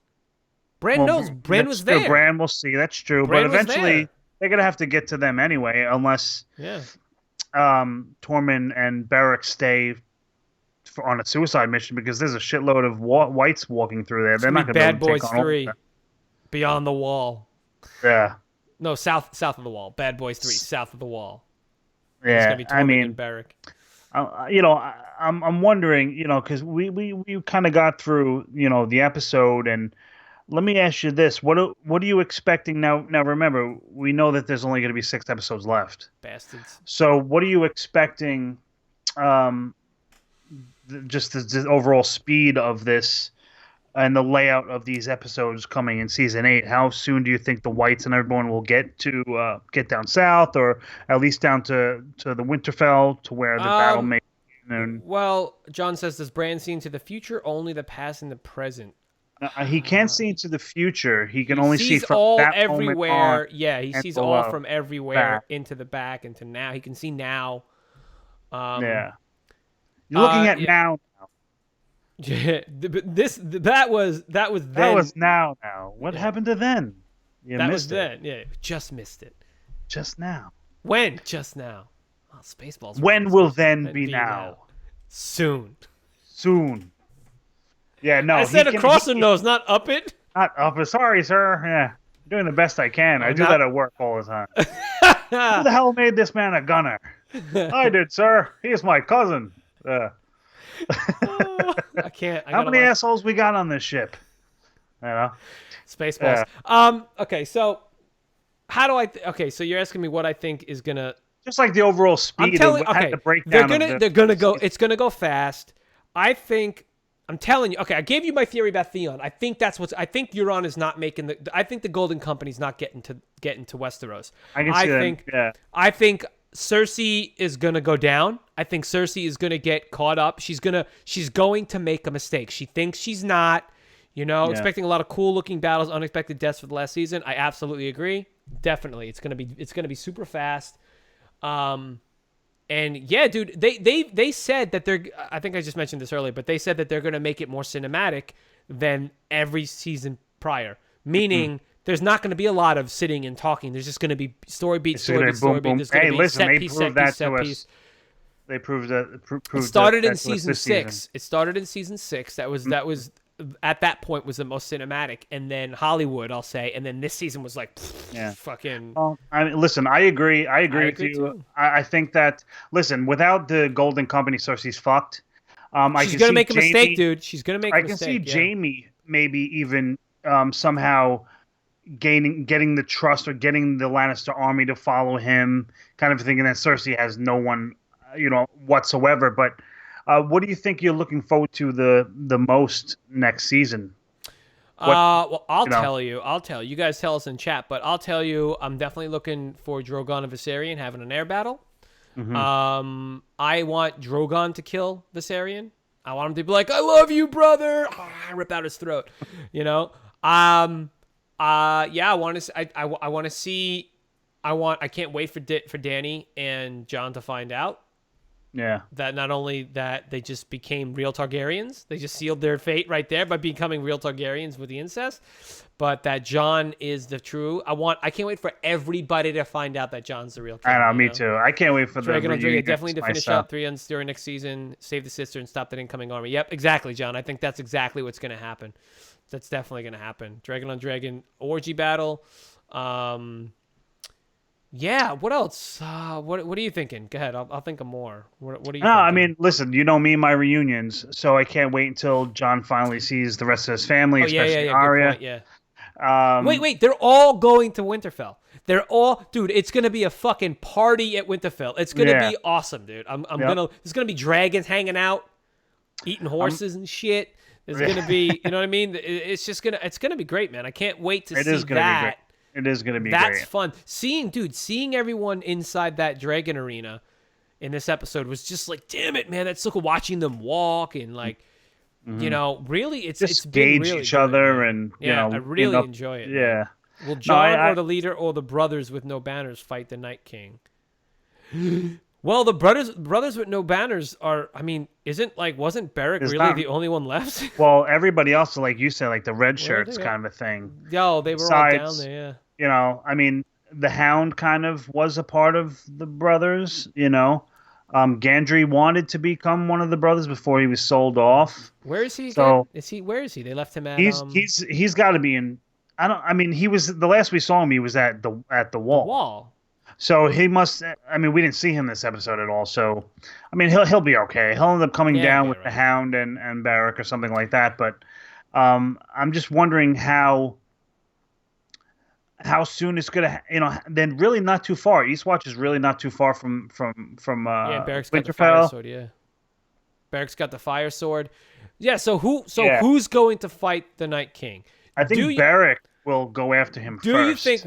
Bran knows. Bran was there. Bran will see. That's true. But eventually, they're gonna have to get to them anyway, unless Tormund and Beric stay on a suicide mission, because there's a shitload of whites walking through there. They're not going to Bad Boys 3, Beyond the Wall. Yeah. No, south of the wall. Bad Boys 3, south of the wall. Yeah, it's gonna be Tormund and Beric. I'm wondering, because we kind of got through, the episode, and let me ask you this: what are you expecting now? Now, remember, we know that there's only going to be 6 episodes left. Bastards. So, what are you expecting? Just the overall speed of this and the layout of these episodes coming in season 8. How soon do you think the whites and everyone will get down south, or at least down to the Winterfell, to where the battle may? Well, John says, does Bran see into the future, only the past and the present? He can't see into the future. He can only see from all that everywhere. Moment on. Yeah, he sees all from everywhere into the back into now. He can see now. Yeah. You're looking at now. Yeah, that was then. That was now. What happened to then? That was then. Yeah, just missed it. Just now. When? Just now. Oh, Spaceballs. When will then be now? Soon. Yeah, no. I said across the nose, not up it. Not up it. Sorry, sir. Yeah, I'm doing the best I can. I do that at work all the time. Who the hell made this man a gunner? I did, sir. He's my cousin. I can't. How many assholes we got on this ship? Spaceballs. Okay, so how do I? Okay, so you're asking me what I think is gonna. Just like the overall speed. The breakdown. They're gonna go. It's gonna go fast. I think. I'm telling you. Okay, I gave you my theory about Theon. I think that's what's. I think Euron is not making the. I think the Golden Company's not getting to Westeros. I can see that. Yeah. I think Cersei is gonna go down. I think Cersei is gonna get caught up. She's going to make a mistake. She thinks she's not, expecting a lot of cool looking battles, unexpected deaths for the last season. I absolutely agree. Definitely. It's gonna be super fast. And yeah, dude, they said that I think I just mentioned this earlier, but they said that they're gonna make it more cinematic than every season prior. Meaning there's not going to be a lot of sitting and talking. There's just going to be story beat. There's going to be set piece. They proved that. It started in season 6. It started in season 6. That was at that point was the most cinematic, and then Hollywood, I'll say, and then this season was like, fucking. I mean, listen, I agree. I agree with you. I think that without the Golden Company, Cersei's fucked. She's gonna make a mistake, dude. She's gonna make a mistake. I can see Jaime maybe even somehow getting the trust or getting the Lannister army to follow him, kind of thinking that Cersei has no one, whatsoever. But what do you think you're looking forward to the most next season? Well, I'll tell you. You guys tell us in chat, but I'll tell you, I'm definitely looking for Drogon and Viserion having an air battle. I want Drogon to kill Viserion. I want him to be like, "I love you, brother." Rip out his throat. You know. Yeah. I want to. I want to see. I can't wait for Dany and Jon to find out. Yeah. That not only that they just became real Targaryens, they just sealed their fate right there by becoming real Targaryens with the incest, but that Jon is the true. I can't wait for everybody to find out that Jon's the real king. I know, me too. I can't wait for Dragon on Dragon definitely to finish myself. out 3 ends during next season, save the sister, and stop that incoming army. Yep, exactly, John. I think that's exactly what's going to happen. That's definitely going to happen. Dragon on Dragon orgy battle. Yeah. What else? What are you thinking? Go ahead. I'll think of more. What are you? No, I thinking? mean, listen. You know me and my reunions, so I can't wait until Jon finally sees the rest of his family, especially Arya. Good point, yeah. Wait. They're all going to Winterfell. Dude. It's gonna be a fucking party at Winterfell. It's gonna be awesome, dude. There's gonna be dragons hanging out, eating horses and shit. There's gonna be, you know what I mean? It's gonna be great, man. I can't wait to see that. It is going to be That's great. fun. Seeing everyone inside that dragon arena in this episode was just like, damn it, man, that's so cool. Watching them walk and like, you know, really, it's been gauge really each good, other man. and yeah, you know, I really enjoy it. Yeah. Man. Will Jon or the leader or the brothers with no banners fight the Night King? Well, the brothers with no banners are. I mean, wasn't Beric really the only one left? Well, everybody else, like you said, like the red shirts, kind of a thing. Yo, they were all down there. Yeah. You know, I mean, the Hound kind of was a part of the brothers. You know, Gendry wanted to become one of the brothers before he was sold off. Where is he? So again? Where is he? They left him at. He's got to be in. I mean, he was the last we saw him. He was at the wall. The wall. So he must. I mean, we didn't see him this episode at all. So, I mean, he'll be okay. He'll end up coming down with the Hound and Beric or something like that. But I'm just wondering how soon it's gonna. You know, then really not too far. Eastwatch is really not too far from Beric's Winterfell. got the fire sword. Yeah, Beric's got the fire sword. Yeah. So who's going to fight the Night King? I think Beric will go after him first.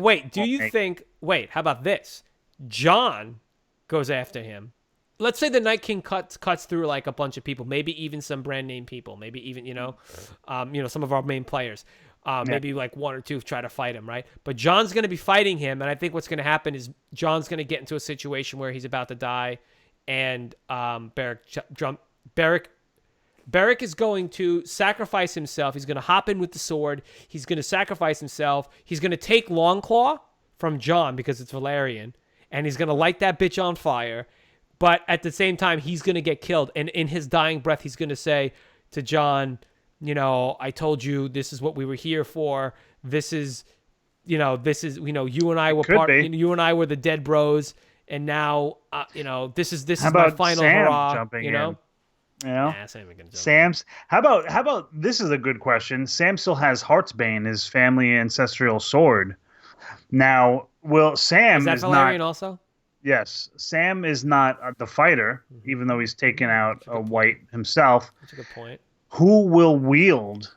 Wait, how about this? Jon goes after him. Let's say the Night King cuts through like a bunch of people, maybe even some brand name people, maybe even, some of our main players. Maybe like 1 or 2 try to fight him, right? But Jon's going to be fighting him, and I think what's going to happen is Jon's going to get into a situation where he's about to die, and Beric is going to sacrifice himself. He's going to hop in with the sword. He's going to sacrifice himself. He's going to take Longclaw from Jon because it's Valyrian, and he's going to light that bitch on fire. But at the same time, he's going to get killed. And in his dying breath, he's going to say to Jon, I told you this is what we were here for. This is, you and I were you and I were the dead bros. And now, this is my final hurrah. Jumping in? You know, Sam ain't gonna jump Sam's. How about this is a good question. Sam still has Heartsbane, his family ancestral sword. Now, Sam is that Valyrian also? Yes, Sam is not the fighter, even though he's taken out a white himself. That's a good point. Who will wield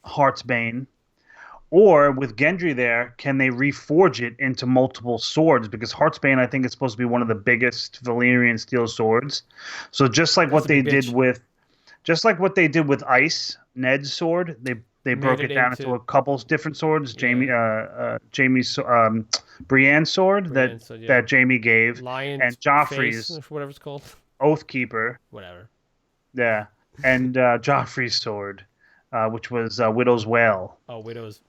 Heartsbane? Or with Gendry there, can they reforge it into multiple swords? Because Heartsbane, I think, is supposed to be one of the biggest Valyrian steel swords. So just like what they did with Ice, Ned's sword, they broke it down into a couple different swords. Brienne's sword that Jaime gave, Lion's and Joffrey's face, whatever it's called, Oathkeeper, whatever. Yeah, and Joffrey's sword, which was Widow's Wail. Oh, Widow's.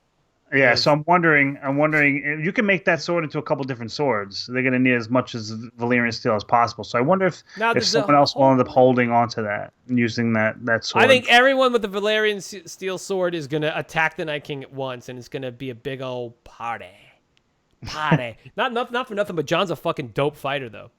Yeah, so I'm wondering if you can make that sword into a couple different swords. They're going to need as much as Valyrian steel as possible. So I wonder if someone else will end up holding onto that and using that sword. I think everyone with the Valyrian steel sword is going to attack the Night King at once, and it's going to be a big old party. Not for nothing, but Jon's a fucking dope fighter, though.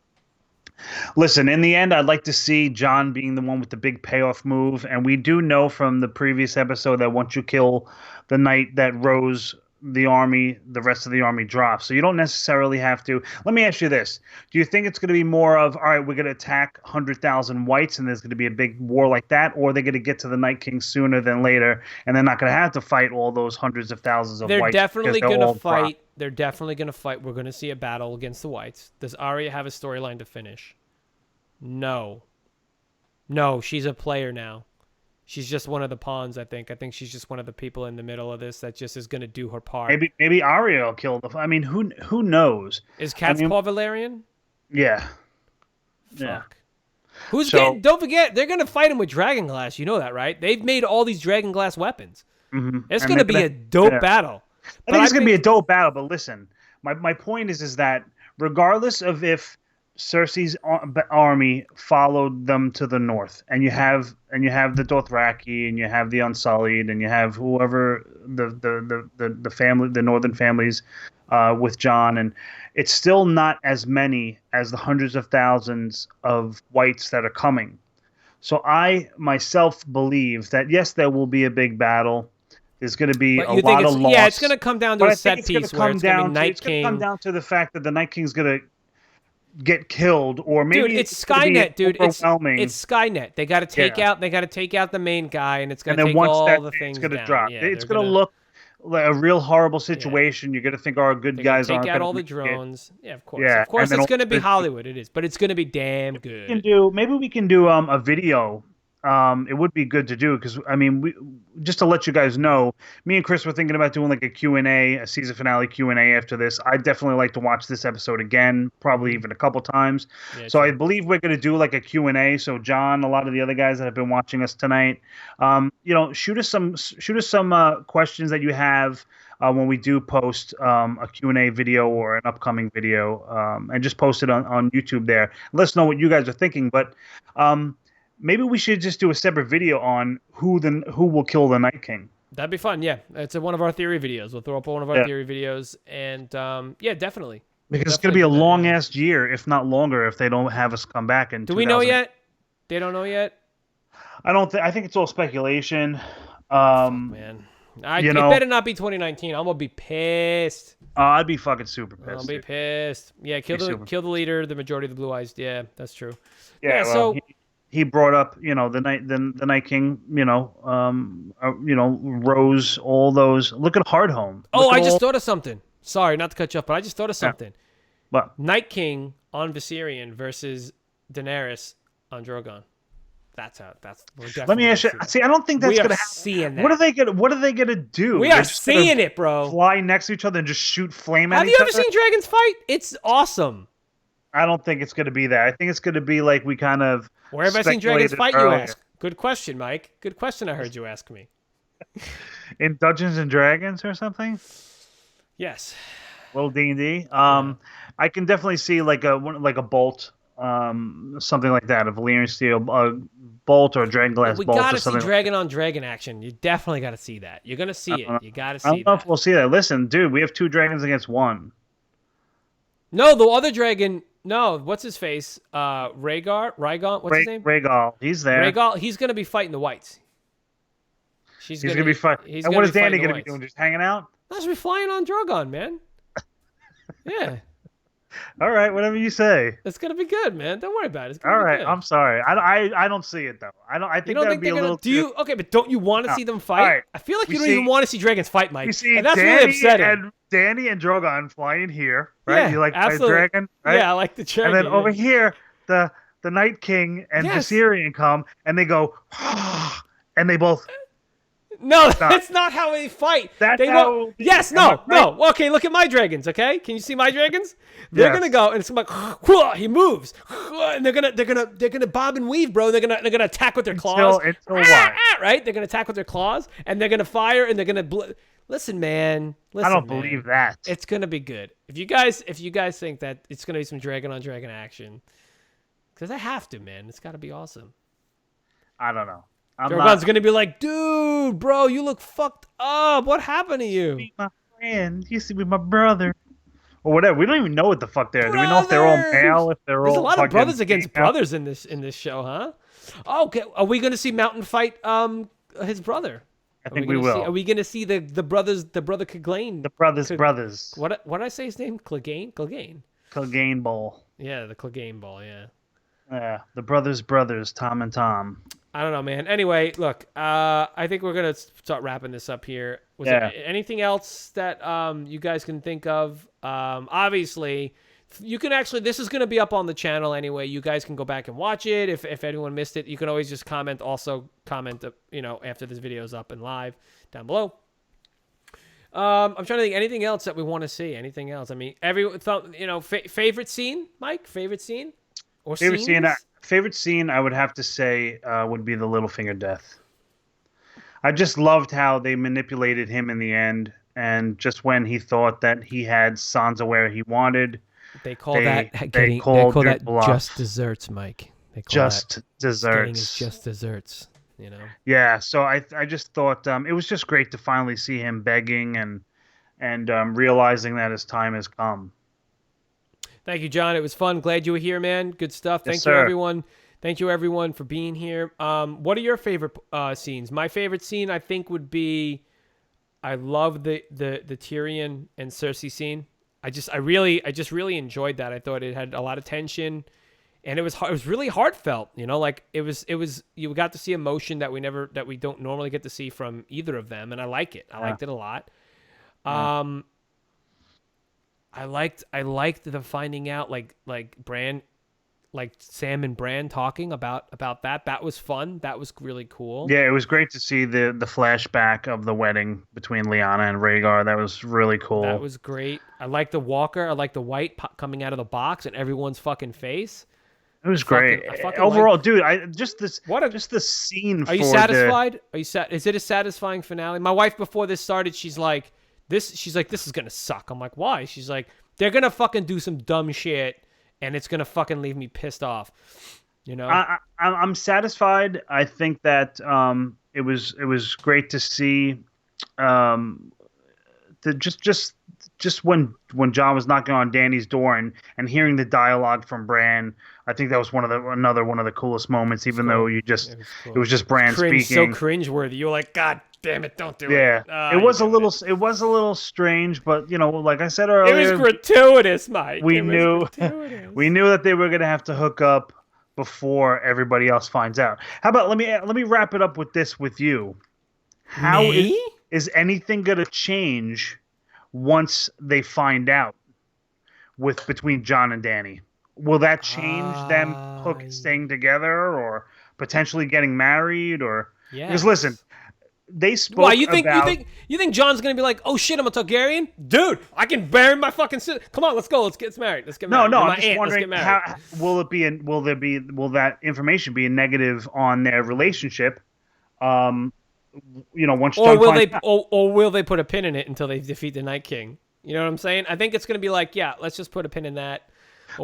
Listen, in the end, I'd like to see Jon being the one with the big payoff move. And we do know from the previous episode that once you kill the knight that rose the army, the rest of the army drops. So you don't necessarily have to. Let me ask you this: do you think it's going to be more of, all right, we're going to attack 100,000 whites, and there's going to be a big war like that, or they're going to get to the Night King sooner than later, and they're not going to have to fight all those hundreds of thousands of They're whites? definitely because going they'll to all drop? fight. They're definitely going to fight. We're going to see a battle against the whites. Does Arya have a storyline to finish? No. No, she's a player now. She's just one of the pawns, I think. I think she's just one of the people in the middle of this that just is going to do her part. Maybe Arya will kill the. I mean, who knows? Is Cat's Paw Valerian? Yeah. Fuck. Yeah. Who's getting? Don't forget, they're going to fight him with dragon glass. You know that, right? They've made all these dragon glass weapons. Mm-hmm. It's going to be a dope battle. I think it's going to be a dope battle. But listen, my point is that regardless of if Cersei's army followed them to the north, and you have the Dothraki, and you have the Unsullied, and you have whoever the family, the northern families, with Jon, and it's still not as many as the hundreds of thousands of whites that are coming. So I myself believe that yes, there will be a big battle. There's going to be a lot of loss. Yeah, it's going to come down to a set piece where it's going to be Night King. It's going to come down to the fact that the Night King's going to get killed, or maybe dude, it's Skynet, dude. It's Skynet. They got to take out. They got to take out the main guy, and it's going to take once all that the things it's going to down. drop. Yeah, it's going to look like a real horrible situation. You're going to think our good guys aren't take out all the drones. Yeah, of course. Of course, it's going to be Hollywood. It is, but it's going to be damn good. Maybe we can do a video. It would be good to do because I mean, just to let you guys know, me and Chris were thinking about doing like a Q&A, a season finale Q&A after this. I'd definitely like to watch this episode again, probably even a couple times. Yeah, so I believe we're going to do like a Q&A. So John, a lot of the other guys that have been watching us tonight, shoot us some questions that you have when we do post a Q&A video or an upcoming video, and just post it on YouTube there. Let us know what you guys are thinking, but. Maybe we should just do a separate video on who will kill the Night King. That'd be fun, yeah. It's one of our theory videos. We'll throw up one of our theory videos, and yeah, definitely. Because it's going to be a long-ass year, if not longer, if they don't have us come back in. Do we know yet? They don't know yet? I think it's all speculation. Fuck, man. It better not be 2019. I'm going to be pissed. I'd be fucking super pissed. I'll be pissed. Yeah, kill the leader, the majority of the Blue Eyes. Yeah, that's true. Yeah, well, so... He brought up, the Night King, Rose, all those. Look at Hardhome. I just thought of something. Sorry, not to cut you off, but I just thought of something. Yeah. What? Night King on Viserion versus Daenerys on Drogon. Let me ask you. See, I don't think that's going to happen. Seeing that. What are they gonna do? We are seeing it, bro. Fly next to each other and just shoot flame at each other. Have you ever seen dragons fight? It's awesome. I don't think it's going to be that. I think it's going to be like we kind of. Where have I seen dragons fight, you ask? Good question, Mike. Good question I heard you ask me. In Dungeons and Dragons or something? Yes. Little D&D. I can definitely see like a bolt, something like that, a Valyrian steel bolt or a dragon glass bolt. We got to see dragon on dragon action. You definitely got to see that. You're going to see it. You got to see that. I don't know if we'll see that. Listen, dude, we have 2 dragons against 1. No, the other dragon... No, what's his face? Rhaegar? What's his name? Rhaegal. He's there. Rhaegal, he's going to be fighting the whites. He's going to be fighting. And what is Danny going to be doing? Just hanging out? That's be flying on Drogon, man. Yeah. All right, whatever you say. It's going to be good, man. Don't worry about it. All right, I'm sorry. I don't see it though. I think that would be a little. Okay, but don't you want to see them fight? Right. I feel like you don't even want to see dragons fight, Mike. And that's really upsetting. Danny and Drogon flying here, right? Yeah, you like the dragon, right? Yeah, I like the dragon. And then over here, the Night King and Viserion come, and they go, and they both. No, that's not how they fight. No. Okay, look at my dragons. Okay, can you see my dragons? They're gonna go, and it's like he moves, and they're gonna bob and weave, bro. They're gonna attack with their claws. Until what? Right? They're gonna attack with their claws, and they're gonna fire, and they're gonna. Listen, man. I don't believe that. It's gonna be good. If you guys think that it's gonna be some dragon on dragon action, because I have to, man. It's gotta be awesome. I don't know. Drogon's gonna be like, dude, bro, you look fucked up. What happened to you? Be my friend. You used to be my brother. Or whatever. We don't even know what the fuck they're. Do we know if they're all male? If they're all. There's a lot of brothers against brothers in this show, huh? Okay, are we gonna see Mountain fight his brother? I think we will. Are we gonna see the brothers, the brother Clegane? The brothers. What did I say his name? Clegane? Clegane Bowl. Yeah, the Clegane Ball. Yeah. Yeah, the brothers, Tom and Tom. I don't know, man. Anyway, look, I think we're gonna start wrapping this up here. Was there anything else that you guys can think of? Obviously, you can actually. This is gonna be up on the channel anyway. You guys can go back and watch it. If anyone missed it, you can always just comment. Also, comment. After this video is up and live down below. I'm trying to think anything else that we want to see. Anything else? I mean, favorite scene, Mike. Favorite scene or favorite scenes? scene. Favorite scene, I would have to say, would be the Littlefinger death. I just loved how they manipulated him in the end, and just when he thought that he had Sansa where he wanted, they call that just desserts, Mike. They call just desserts. Getting is just desserts. Yeah, so I just thought it was just great to finally see him begging and realizing that his time has come. Thank you, John. It was fun. Glad you were here, man. Good stuff. Yes, Thank you, sir. everyone. Thank you, everyone, for being here. What are your favorite scenes? My favorite scene, I think, would be I love the Tyrion and Cersei scene. I just really enjoyed that. I thought it had a lot of tension, and it was really heartfelt. Like it was you got to see emotion that we don't normally get to see from either of them, and I like it. I liked it a lot. Yeah. I liked the finding out like Bran, like Sam and Bran talking about that. That was fun. That was really cool. Yeah, it was great to see the flashback of the wedding between Lyanna and Rhaegar. That was really cool. That was great. I like the Walker. I like the white coming out of the box in everyone's fucking face. It was great. Overall, dude, just the scene. Are you satisfied? Is it a satisfying finale? My wife before this started, she's like, this is gonna suck. I'm like, why? She's like, they're gonna fucking do some dumb shit, and it's gonna fucking leave me pissed off. I'm satisfied. I think that it was great to see. Just when Jon was knocking on Dany's door and hearing the dialogue from Bran, I think that was another one of the coolest moments. Even though it was just Bran speaking, so cringeworthy. You were like, God damn it, don't do it. Yeah, it was a little strange, but like I said earlier, it was gratuitous, Mike. We knew that they were gonna have to hook up before everybody else finds out. How about let me wrap it up with this with you. How is anything gonna change once they find out between Jon and Dany? Will that change them staying together or potentially getting married? Or because listen, they spoke. Why you think Jon's gonna be like, oh shit, I'm a Targaryen, dude? I can bury my fucking sister. Come on, let's go. Let's get married. No, I'm just wondering how will that information be a negative on their relationship? Once Jon finds out. Or will they put a pin in it until they defeat the Night King? You know what I'm saying? I think it's gonna be like, yeah, let's just put a pin in that.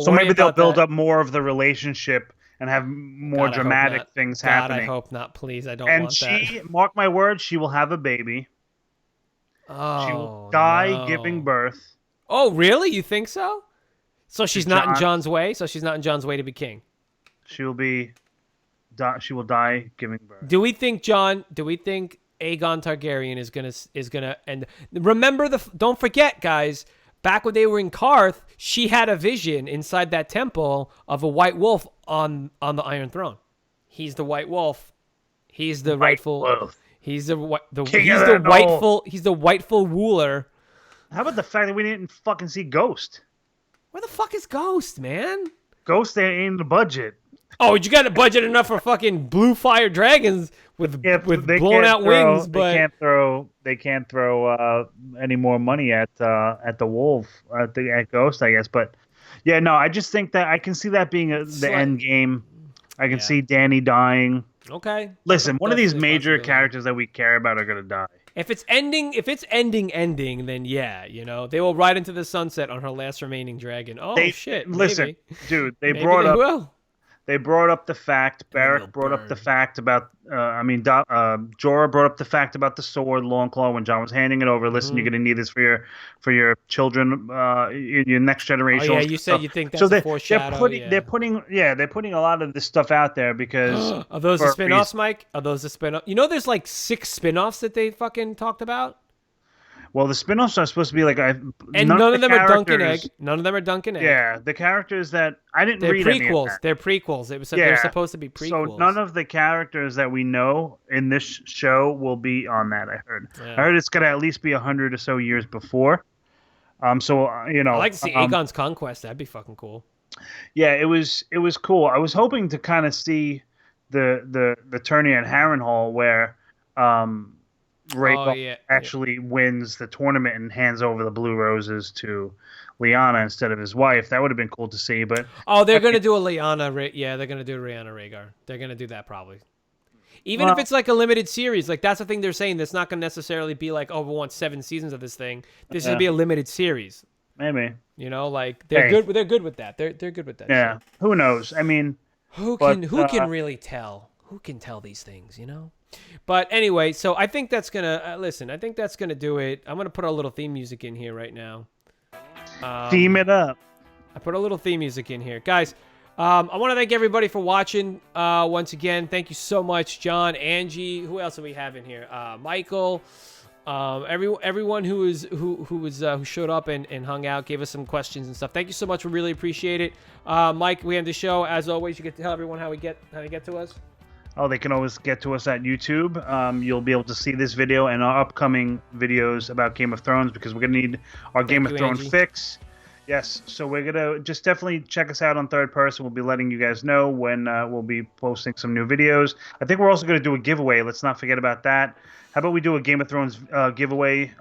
So maybe they'll build up more of the relationship and have more dramatic things happening. I hope not. Please, I don't want that. And she, mark my words, she will have a baby. Oh, she will die giving birth. Oh, really? You think so? So she's not in Jon's way? So she's not in Jon's way to be king? She will die giving birth. Do we think Aegon Targaryen is gonna and remember don't forget, guys, back when they were in Karth, she had a vision inside that temple of a white wolf on the Iron Throne. He's the white wolf. He's the rightful wolf. He's the rightful ruler. How about the fact that we didn't fucking see Ghost? Where the fuck is Ghost, man? Ghost ain't in the budget. Oh, you got a budget enough for fucking blue fire dragons with blown out wings, but they can't throw any more money at the wolf at Ghost, I guess. But yeah, no, I just think that I can see that being the end game. I can see Dany dying. Okay. Listen, one of these major characters that we care about are gonna die. If it's ending, then yeah, they will ride into the sunset on her last remaining dragon. Oh shit! Listen, maybe. Dude, they they brought up the fact. Barrack brought up the fact about. Jorah brought up the fact about the sword, Longclaw, when John was handing it over. Listen, you're going to need this for your children, your next generation. Oh yeah, you said you think that's a foreshadow. They're putting a lot of this stuff out there because are those the spin-offs, Mike? Are those the spin-offs? You know, there's like 6 spin-offs that they fucking talked about. Well, the spin-offs are supposed to be like and none of them are Duncan Egg. None of them are Duncan Egg. Yeah, the characters that I didn't read any of that. They're prequels. They're supposed to be prequels. So none of the characters that we know in this show will be on that. I heard. Yeah. I heard it's gonna at least be 100 or so years before. So you know, I like to see Aegon's Conquest. That'd be fucking cool. Yeah, it was cool. I was hoping to kind of see the tourney at Harrenhal where Rhaegal actually wins the tournament and hands over the blue roses to Lyanna instead of his wife. That would have been cool to see. But they're gonna do a Lyanna. Yeah, they're gonna do Lyanna Rhaegar. They're gonna do that probably. Even if it's like a limited series, like that's the thing they're saying. That's not gonna necessarily be like, we want 7 seasons of this thing. This is gonna be a limited series. Maybe. You know, like they're good. They're good with that. They're good with that. Yeah. Shit. Who knows? I mean, who can really tell? Who can tell these things? You know. But anyway, so I think that's gonna listen. I think that's gonna do it. I'm gonna put a little theme music in here right now. Theme it up. I put a little theme music in here, guys. I want to thank everybody for watching. Once again, thank you so much, John, Angie. Who else do we have in here? Michael. Everyone who showed up and hung out, gave us some questions and stuff. Thank you so much. We really appreciate it. Mike, we end the show as always. You get to tell everyone how to get to us. Oh, they can always get to us at YouTube. You'll be able to see this video and our upcoming videos about Game of Thrones because we're going to need our Game of Thrones fix. Yes, so we're going to just definitely check us out on Third Person. We'll be letting you guys know when we'll be posting some new videos. I think we're also going to do a giveaway. Let's not forget about that. How about we do a Game of Thrones giveaway?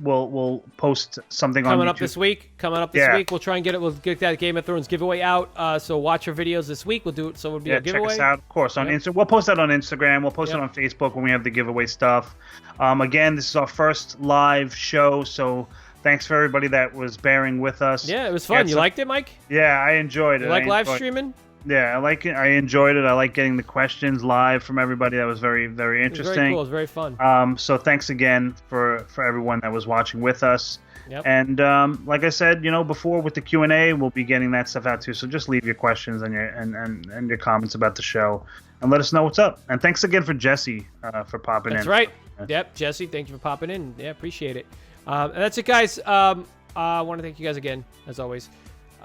We'll post something coming on up this week. We'll try and we'll get that Game of Thrones giveaway out. So watch our videos this week. We'll do it. So it'll be a giveaway. Check us out, of course, on Instagram. We'll post that on Instagram. We'll post it on Facebook when we have the giveaway stuff. Again, this is our first live show, so thanks for everybody that was bearing with us. Yeah, it was fun. You liked it, Mike? Yeah, I enjoyed it. You like live streaming? Yeah, I like it. I enjoyed it. I like getting the questions live from everybody. That was very, very interesting. It was very cool. It was very fun. So thanks again for everyone that was watching with us. Yep. And like I said, before with the Q&A, we'll be getting that stuff out too. So just leave your questions and your comments about the show, and let us know what's up. And thanks again for Jesse for popping in. That's right. Yep, Jesse, thank you for popping in. Yeah, appreciate it. And that's it, guys. I want to thank you guys again, as always.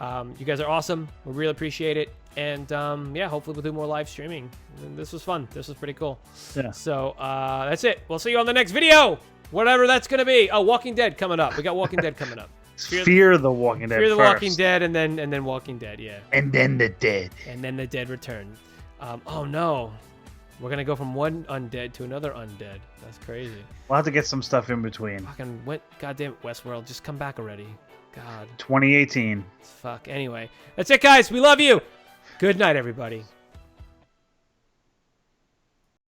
You guys are awesome. We really appreciate it. And hopefully we'll do more live streaming. And this was fun. This was pretty cool. Yeah. So that's it. We'll see you on the next video, whatever that's going to be. Oh, Walking Dead coming up. We got Walking Dead coming up. Fear the Walking Dead. Fear the Walking Dead, and then Walking Dead. Yeah. And then the Dead. And then the Dead return. Oh no, we're gonna go from one undead to another undead. That's crazy. We'll have to get some stuff in between. Fucking goddamn it, Westworld, just come back already. God. 2018. Fuck. Anyway, that's it, guys. We love you. Good night, everybody.